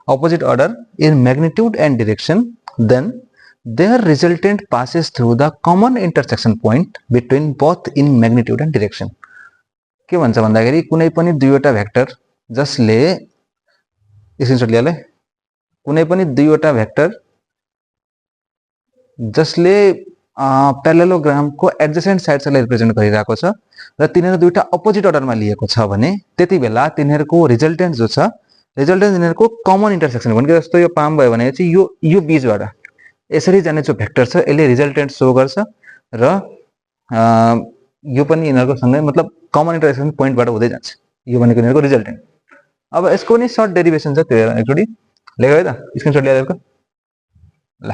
opposite order in magnitude and direction, then their resultant passes through the common intersection point between both in magnitude and direction. के भन्छ भन्दाखेरि कुनै पनि दुईवटा vector जसले स्क्रिनशट लिएला, कुनै पनि दुईवटा भेक्टर जसले प्यारेललोग्राम को एडजेसेंट साइड्सलाई रिप्रेजेन्ट गरिरहेको छ र तिनीहरू दुईटा अपोजिट अर्डरमा लिएको छ भने त्यति बेला तिनीहरूको रिजल्टेन्ट जो छ, रिजल्टेन्ट तिनीहरूको कमन इन्टरसेक्सन भनेको जस्तो यो पाम भयो भने चाहिँ यो बीचबाट यसरी जाने जो भेक्टर छ यसले रिजल्टेन्ट शो गर्छ र यो पनि यिनीहरूको सँगै मतलब कमन इन्टरसेक्सन पोइन्टबाट हुँदै जान्छ, यो भनेको यिनीहरूको रिजल्टेन्ट। अब यसको नि सर्ट डेरिभेसन छ, त्यो एकचोटी लेख्यो है त, स्क्रिनशट लिएर ल।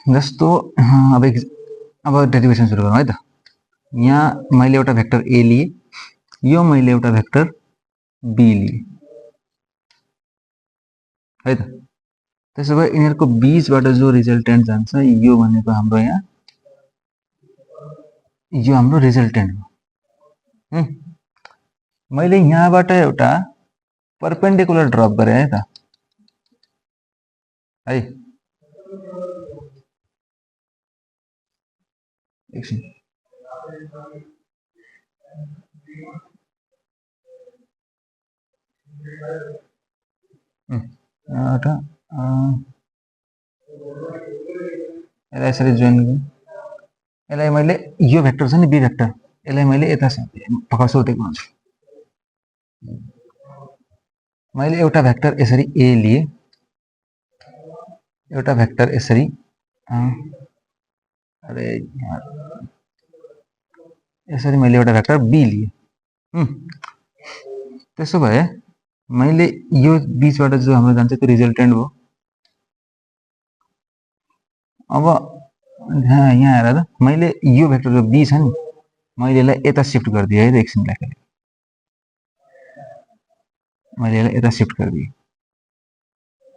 ल जस्तो अब डेरिभेसन सुरु गरौँ है त। यहाँ मैले एउटा भेक्टर ए लिए, यो मैले एउटा भेक्टर बी लिए है त। त्यसो भए यिनीहरूको बीचबाट जो रिजल्टेन्ट जान्छ यो भनेको हाम्रो यहाँ यो हाम्रो रिजल्टेन्ट हो। मैले यहाँबाट एउटा परपेन्डिकुलर ड्रप गरेँ है त है। एकछिन एउटा यसलाई यसरी जोइन गरेँ। यसलाई मैले यो भेक्टर छ नि बी भेक्टर, यसलाई मैले यता पक्का सोधेको हुन्छु। मैले एउटा भेक्टर यसरी ए लिए, एउटा भेक्टर यसरी अरे यसरी मैले एउटा भेक्टर बी लिए। त्यसो भए मैले यो बीचबाट जो हाम्रो जान्छ त्यो रिजल्टेन्ट हो। अब यहाँ हेर त, मैले यो भेक्टर जो बी छ नि मैले यसलाई यता शिफ्ट गरिदिएँ है त। एकछिनलाई खाली मैले यसलाई यता शिफ्ट गरिदिएँ।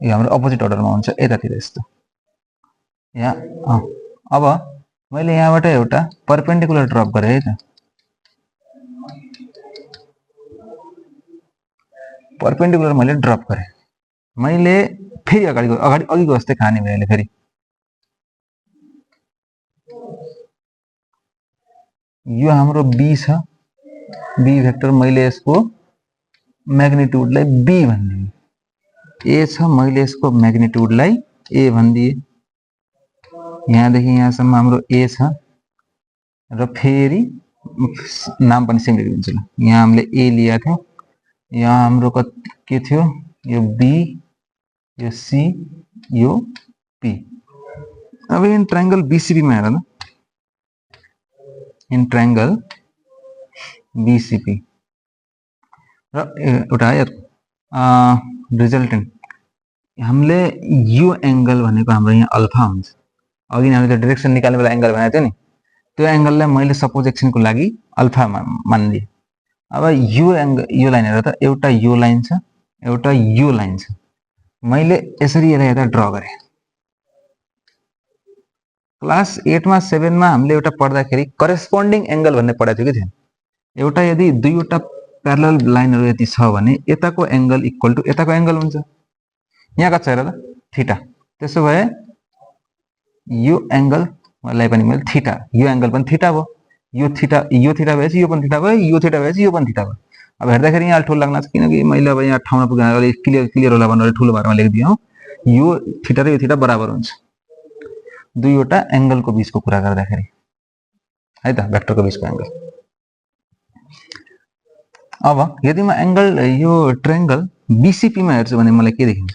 यो हाम्रो अपोजिट अर्डरमा हुन्छ यतातिर यस्तो। यहाँ अब मैले यहाँबाट एउटा परपेन्डिकुलर ड्रप गरेँ है त। परपेन्डिकुलर मैले ड्रप गरेँ, मैले फेरि अघिको जस्तै खाने भयो अहिले फेरि। यो हाम्रो बी छ, बी भेक्टर मैले यसको म्याग्निट्युडलाई बी भनिदिएँ। ए छ, मैले यसको म्याग्निट्युडलाई ए भनिदिएँ। यहाँदेखि यहाँसम्म हाम्रो ए छ र फेरि नाम पनि सेम लेखिदिन्छु ल। यहाँ हामीले ए लिएको थियो, यहाँ हाम्रो के थियो यो बी, यो सी, यो पी। अब इन ट्रायंगल बीसीपीमा हेर न, इन ट्रायंगल बीसीपी र एउटा रिजल्टेन्ट हामीले यो एंगल भनेको हाम्रो यहाँ अल्फा हुन्छ। अघि हामीले डाइरेक्सन निकाल्ने बेला एंगल भनेको थियो नि, त्यो एंगललाई मैले सपोज एकछिनको लागि अल्फा मानिदिएँ। अब यो एंगल, यो लाइन हेर त, एउटा यो लाइन छ, एउटा यो लाइन छ। मैले यसरी यसलाई यता ड्र गरेँ। क्लास 8 मा 7 मा हामीले एउटा पढ्दाखेरि करेस्पोन्डिङ एंगल भन्ने पढाएको थियो कि थिएन। एउटा यदि दुईवटा प्यारलल लाइनहरु यदि छ भने यताको एंगल इक्वल टु यताको एंगल हुन्छ। यहाँ कति छ हेर त, थीटा। त्यसो भए यो एंगललाई पनि मैले थीटा, यो एंगल पनि थीटा भयो। यो थीटा भएपछि यो पनि थीटा भयो, यो थीटा भएपछि यो पनि थीटा भयो। अब हेर्दाखेरि यहाँ ठुलो लाग्न छ किनकि मैले अब यहाँ ठाउँमा पुगेर अलि क्लियर होला भनेर ठुलो भरमा लेखिदिएँ हो। यो थीटा र यो थीटा बराबर हुन्छ दुईवटा एंगलको बीचको कुरा गर्दाखेरि है त, भेक्टरको बीचको एंगल। अब यदि म एंगल यो ट्रायंगल बीसीपी मा हेर्छु भने मलाई के देखिन्छ?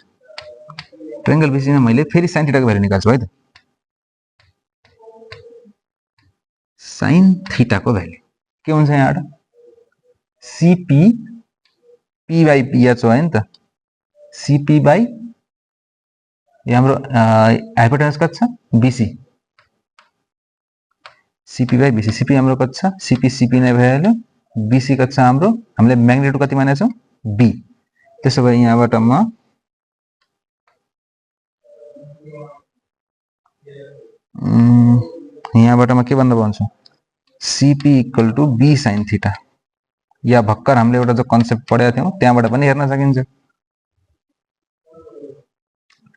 ट्रायंगल बीसीपी मा मैले फेरि sin थीटा को भ्यालु निकाल्छु है त। sin थीटा को भ्यालु के हुन्छ यहाँबाट? CP P by P H हो हैन त। सीपी बाई हाम्रो हाइपोटेनस कति छ? BC. CP by BC. CP हाम्रो कति छ? सीपी सीपी नै भइहाल्यो। बीसी कति छ हाम्रो? हामीले म्याग्निट्युड कति मानेको छौं? बी। त्यसो भए यहाँबाट म के भन्न पाउँछु? CP equal to B sin theta. या भक्कर हामीले एउटा जो कन्सेप्ट पढेका थियौं त्यहाँबाट पनि हेर्न सकिन्छ।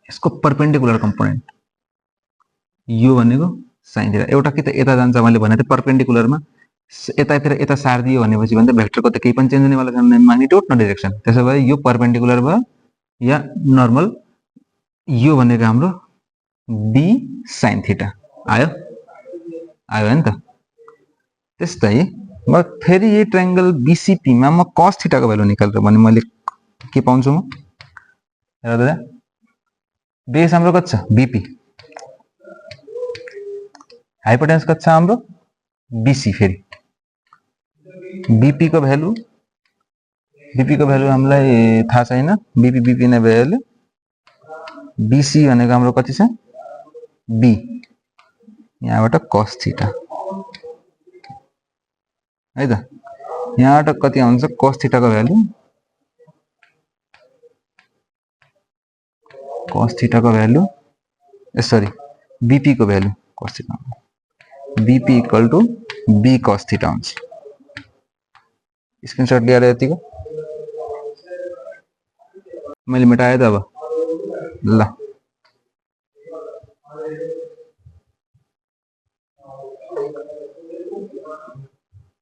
यसको परपेन्डिकुलर कम्पोनेन्ट यो भनेको sin थीटा। एउटा कि त यता जान्छ मैले भने त परपेन्डिकुलरमा, यतातिर यता सार्दियो भनेपछि भने त भेक्टरको त केही पनि चेन्ज हुनेवाला छैन, न म्याग्निट्युड न डाइरेक्सन। त्यसो भए यो परपेन्डिकुलर भयो या नर्मल, यो भनेको हाम्रो b sin थीटा आयो हैन त। त्यस्तै म फेरि यो ट्रायंगल बीसीपी मा म cos थीटा को भ्यालु निकाल्छु भने मैले के पाउँछु? म हेर त, बेस हाम्रो कति छ? बीपी। हाइपोटेनस कति छ हाम्रो? बीसी। फेरि बीपी को भ्यालु हामीलाई थाहा छैन, बीपी नै भइहाल्यो। बीसी भनेको हाम्रो कति छ? बी। यहाँबाट cos थीटा है त। यहाँबाट कति आउँछ cos थीटा को भ्यालु, cos थीटा को भ्यालु सरी बीपी को value cos theta, BP equal to B cos theta हुन्छ। स्क्रिनशट लिएर यतिको मैले मेटाएँ त अब ल।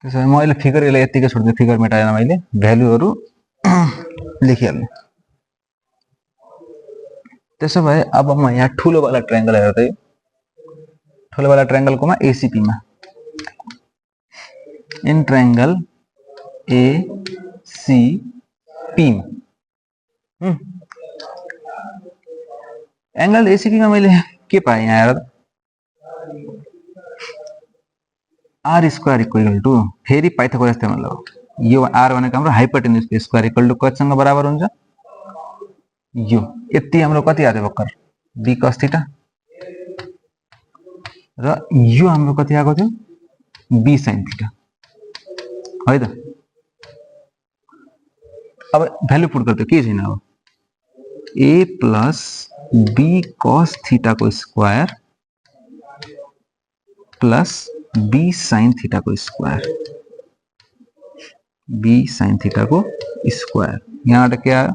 त्यसो भए म अहिले फिगर यसलाई यतिकै छोड्दिए, फिगर मेटाएन मैले, भ्यालुहरु लेखिहाल्ने। त्यसो भए अब म यहाँ ठुलो वाला ट्रायंगल हेर्दै, ठुलो वाला ट्रायंगल कोमा एसीपी मा, in triangle ACP angle ACP मा मैले के पाएँ यहाँ हेर, आर स्क्वायर इक्वल टू फेरि पाइथागोरस थ्योरम लगाऊ। यो आर भनेको हाम्रो हाइपोटेन्युस स्क्वायर इक्वल टू कतिसँग बराबर हुन्छ, यो यति हाम्रो कति आयो भर्खर बी cos थीटा, र यो हाम्रो कति आएको थियो बी sin थीटा है त। अब भ्यालु पुट गर्दै के छैन, अब a plus B cos theta को square plus B sin theta को स्क्वायर, बी sin थीटा को स्क्वायर, यहाँ के आयो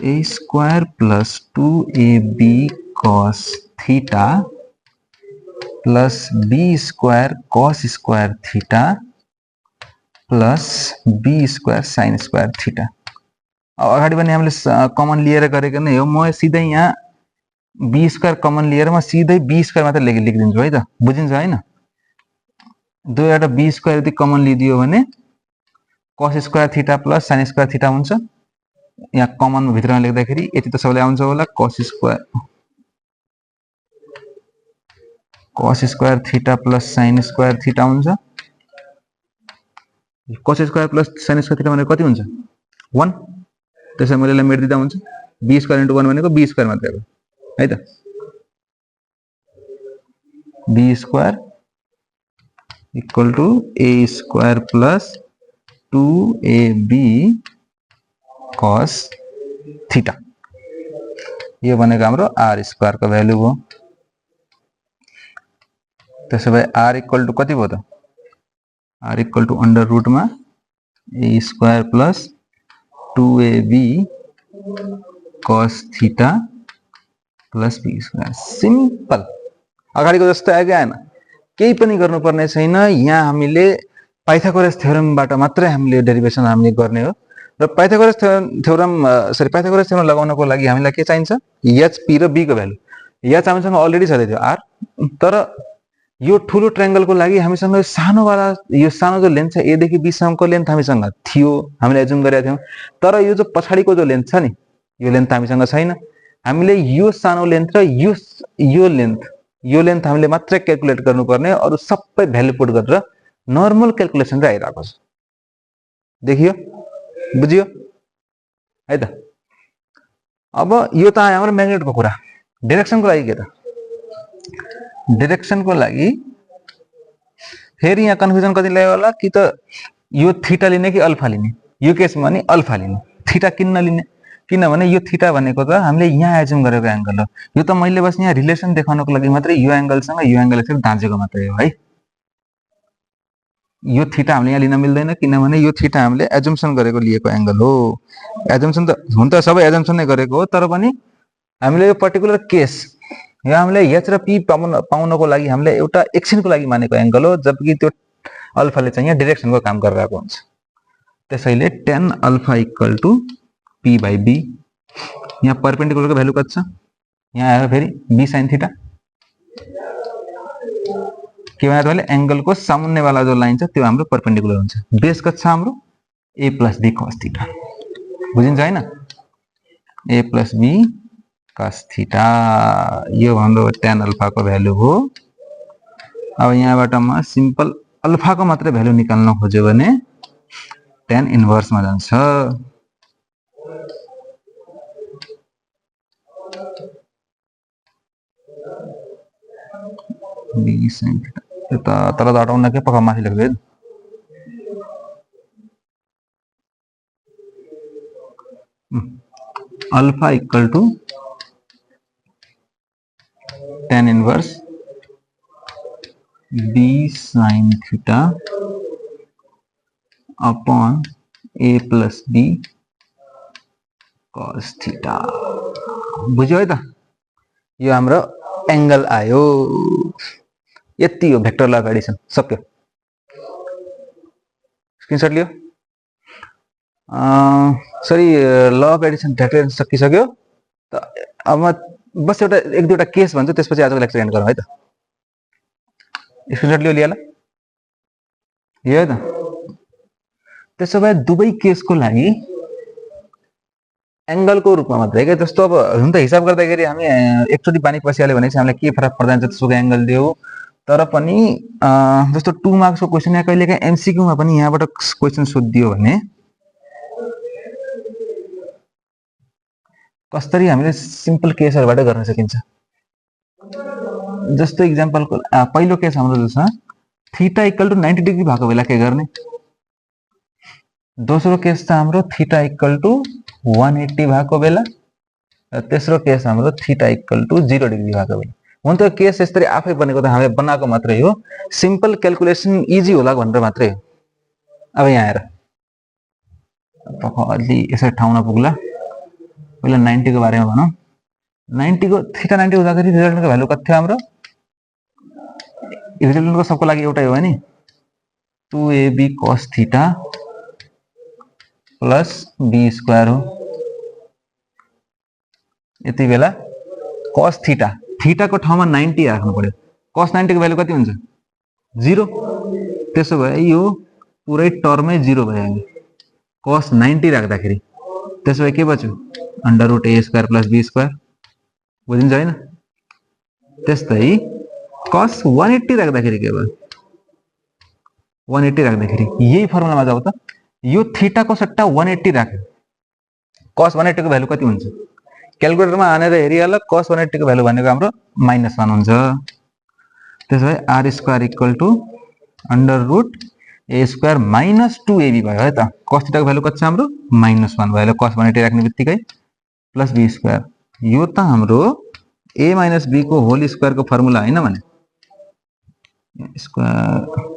a square plus 2ab cos theta plus B square cos square theta plus B square sin square theta. अब अगाडि पनि हामीले कमन लिएर गरेको नै हो, म सिधै यहाँ बी स्क्वायर कमन लिएर म सिधै बी स्क्वायर मात्र लेखिदिन्छु है त, बुझिन्छ हैन। दुईवटा बी स्क्वायर यदि कमन लिदियो भने cos square theta plus sin square theta हुन्छ। यहाँ कमन भित्रमा लेख्दाखेरि यति त सबैलाई आउँछ होला, cos square theta plus sin square theta हुन्छ। cos square plus sin square theta भनेको कति हुन्छ 1, त्यसै मैले यसलाई मेट दिँदा हुन्छ, बी स्क्वायर इन्टु 1 भनेको बी स्क्वायर मात्रै हो है त, B square equal to A square plus 2ab cos theta, यो भनेको हाम्रो आर स्क्वायर को भ्यालु हो। त्यसो भए आर इक्वल टू कति भयो त, R equal to under root में A square plus 2ab cos theta plus B square. Simple, अगाडिको जस्तो आयो कि आएन, केही पनि गर्नुपर्ने छैन। यहाँ हामीले पाइथागोरस थ्योरमबाट मात्रै हामीले डेरिभेसन हामीले गर्ने हो, र पाइथागोरस थ्योरम लगाउनको लागि हामीलाई के चाहिन्छ, एच पी र बी को भ्यालु। एच हामीसँग अलरेडी छँदै थियो आर, तर यो ठुलो ट्रायंगलको लागि हामीसँग सानो वाला, यो सानो जो लेन्थ छ ए देखि बी सम्मको लेन्थ हामीसँग थियो, हामीले एजुम गरेका थियौं। तर यो जो पछाडीको जो लेन्थ छ नि, यो लेन्थ हामीसँग छैन। हामीले यो सानो लेन्थ र यो लेन्थ हामीले मात्रै क्याल्कुलेट गर्नुपर्ने, अरु सबै भ्यालु पुट गरेर नर्मल क्याल्कुलेसन रे आइराको छ। देखियो, बुझियो है त। अब यो त आयो हाम्रो म्याग्नेट को कुरा। डाइरेक्सन को लागि के त, डाइरेक्सन को लागि फेरि यहाँ कन्फ्युजन कति लाग्यो होला कि त यो थीटा लिने कि अल्फा लिने। यो केसमा नि अल्फा लिने, थीटा किन नलिने, किनभने यो थीटा भनेको त हामीले यहाँ एजुम गरेको एंगल हो। यो त मैले बस यहाँ रिलेसन देखाउनको लागि मात्रै यो एंगलसँग यो एंगल यसरी दाँजेको मात्रै हो है। यो थीटा हामीले यहाँ लिन मिल्दैन, किनभने यो थीटा हामीले एजुम्सन गरेको लिएको एंगल हो। एजुम्सन त हुन त सबै एजुम्सन नै गरेको हो, तर पनि हामीले यो पर्टिकुलर केस यहाँ हामीले एच र पी पाउनको लागि हामीले एउटा एकछिनको लागि मानेको एंगल हो, जबकि त्यो अल्फाले चाहिँ यहाँ डाइरेक्सनको काम गरिरहेको हुन्छ। त्यसैले tan alpha equal to P by B. यहाँ परपेंडिकुलर को भ्यालु कति छ, यहाँ आयो फेरि बी sin थीटा। के भने तपाईले एंगल को सामुन्ने वाला जो लाइन छ त्यो हाम्रो परपेंडिकुलर हुन्छ। बेस कति छ हाम्रो a plus B cos theta, बुझिन्छ हैन, a plus B cos theta, यो हाम्रो tan अल्फा को भ्यालु हो। अब यहाँबाट म सिम्पल अल्फा को मात्र भ्यालु निकाल्न खोज्यो भने tan इन्भर्स मा जान्छ। b sin थीटा यो त तल त हटाउन के पक्का माथि लेख्दै alpha equal to tan inverse b sin theta upon a plus b cos theta बुझ्यो है त यो हाम्रो एंगल आयो यति हो भेक्टर ल अफ एडिसन सक्यो स्क्रिनशट लियो सरी ल अफ एडिसन भेक्टर एडिसन सकिसक्यो त अब बस एउटा एक दुईवटा केस भन्छु त्यसपछि आजको लेक्चर एन्ड गरौँ है त स्क्रिनशट लियो लिएला यो है त त्यसो भए दुवै केसको लागि एंगलको रूपमा मात्रै के जस्तो अब हुन त हिसाब गर्दाखेरि हामी एकचोटी बानी पसिहाल्यो भने हामीलाई के फरक पर्दैन त्यसको एंगल दियो तर पनि जस्तो 2 मार्क्सको क्वेशन या कहिलेकाहीँ एमसीक्यू मा पनि यहाँबाट क्वेशन सोधिदियो भने कसरी हामीले सिम्पल केसहरुबाट गर्न सकिन्छ जस्तो एक्जाम्पलको पहिलो केस हाम्रो छ थीटा इक्वल टु 90 डिग्री भएको बेला के गर्ने दोस्रो केस छ हाम्रो थीटा इक्वल टु 180 भएको बेला र तेस्रो केस हाम्रो थीटा इक्वल टु 0 डिग्री भएको बेला हुन त केस यसरी आफै बनेको त हामीले बनाएको मात्रै हो सिम्पल क्याल्कुलेसन इजी होला भनेर मात्रै हो अब यहाँ आएर अलि यसरी ठाउँमा पुग्ला पहिला 90 को बारेमा भनौं 90 को थीटा 90 हुँदाखेरि रिजल्टको भ्यालु कति थियो हाम्रो रिजल्टको सबको लागि एउटै हो नि 2ab cos theta plus b square हो यति बेला cos थीटा थीटा को ठाउँमा 90 राख्नु पर्यो cos 90 को भ्यालु कति हुन्छ 0 त्यसो भए यो पुरै टर्मै 0 भयो cos 90 राख्दाखेरि त्यसो भए के बच्यो under root a square plus b square बुझिन्छ हैन त्यस्तै cos 180 राख्दाखेरि के भयो 180 राख्दाखेरि यही फर्मुलामा जाऊ त यो थीटा को सट्टा 180 राख्यो cos 180 को भ्यालु कति हुन्छ क्याल्कुलेटरमा हानेर हेरिहाल cos 180 को भ्यालु भनेको हाम्रो -1 हुन्छ त्यसो भए r square equal to under root a square minus 2ab भयो है त cos थीटा को भ्यालु कति छ हाम्रो -1 भयो cos 180 राख्ने बित्तिकै प्लस b स्क्वायर यो त हाम्रो a माइनस b को होल स्क्वायर को फर्मुला हैन भने स्क्वायर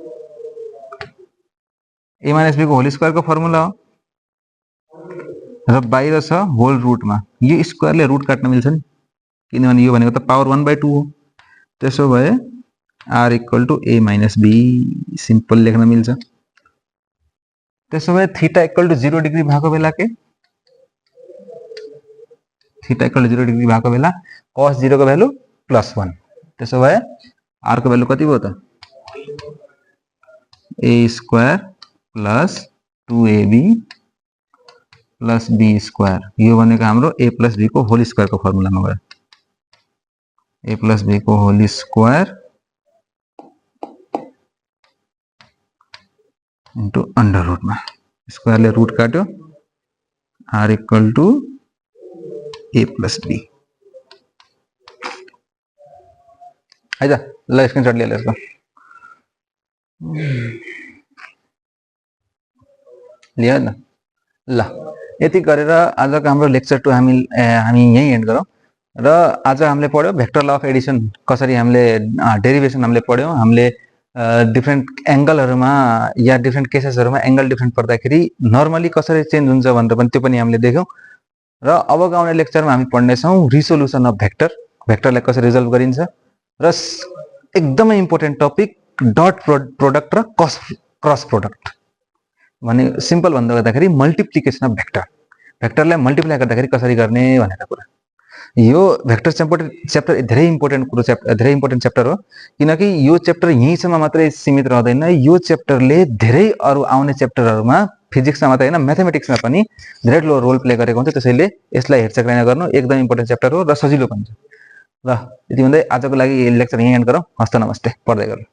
a माइनस b को होल स्क्वायर को फर्मुला हो र बाहिर छ होल रुटमा यो स्क्वायरले रुट काट्न मिल्छ नि किनभने यो भनेको त पावर 1/2 हो त्यसो भए r equal to a minus b simple लेख्न मिल्छ त्यसो भए थीटा इक्वल टु 0 डिग्री भएको बेला के थीटा इक्वल टु 0 डिग्री भएको बेला cos 0 को भ्यालु +1 त्यसो भए r को भ्यालु कति भयो त a square plus 2ab plus b square यो भनेको हाम्रो a प्लस b को होल स्क्वायर को फर्मुलामा गयो a प्लस b को होल स्क्वायर इन्टु अंडर रूटमा स्क्वायरले रुट काट्यो r equal to a plus b है त ल स्क्रिनशट लिएर यसको लियो न ल यति गरेर आजको हाम्रो लेक्चर 2 हामी यही एन्ड गरौँ र आज हामीले पढ्यो भेक्टर ल अफ एडिसन कसरी हामीले डेरिभेसन हामीले पढ्यौं हामीले डिफरेन्ट एंगलहरुमा या डिफरेन्ट केसेसहरुमा एंगल डिफरेन्ट पर्दाखेरि नर्मली कसरी चेन्ज हुन्छ भनेर पनि त्यो पनि हामीले देख्यौं र अबको आउने लेक्चरमा हामी पढ्ने छौं रिसोलुसन अफ भेक्टर भेक्टरलाई कसरी रिजल्भ गरिन्छ र एकदमै इम्पोर्टेन्ट टपिक डट प्रोडक्ट र क्रस प्रोडक्ट भने सिम्पल भन्दा गर्दाखेरि मल्टिप्लिकेसन अफ भेक्टर भेक्टरलाई मल्टिप्लाई गर्दाखेरि कसरी गर्ने भनेर कुरा यो भेक्टर च्याप्टर धेरै इम्पोर्टेन्ट च्याप्टर हो किनकि यो च्याप्टर यहीसम्म मात्रै सीमित रहदैन यो च्याप्टरले धेरै अरु आउने च्याप्टरहरुमा फिजिक्समा मात्रै हैन म्याथमेटिक्समा पनि धेरै ठूलो रोल प्ले गरेको हुन्छ त्यसैले यसलाई हेरचेक गर्नु एकदम इम्पोर्टेन्ट च्याप्टर हो र सजिलो पनि छ ल यति भन्दै आजको लागि लेक्चर यही एन्ड गरौँ हस्त नमस्ते पढ्दै गर्नु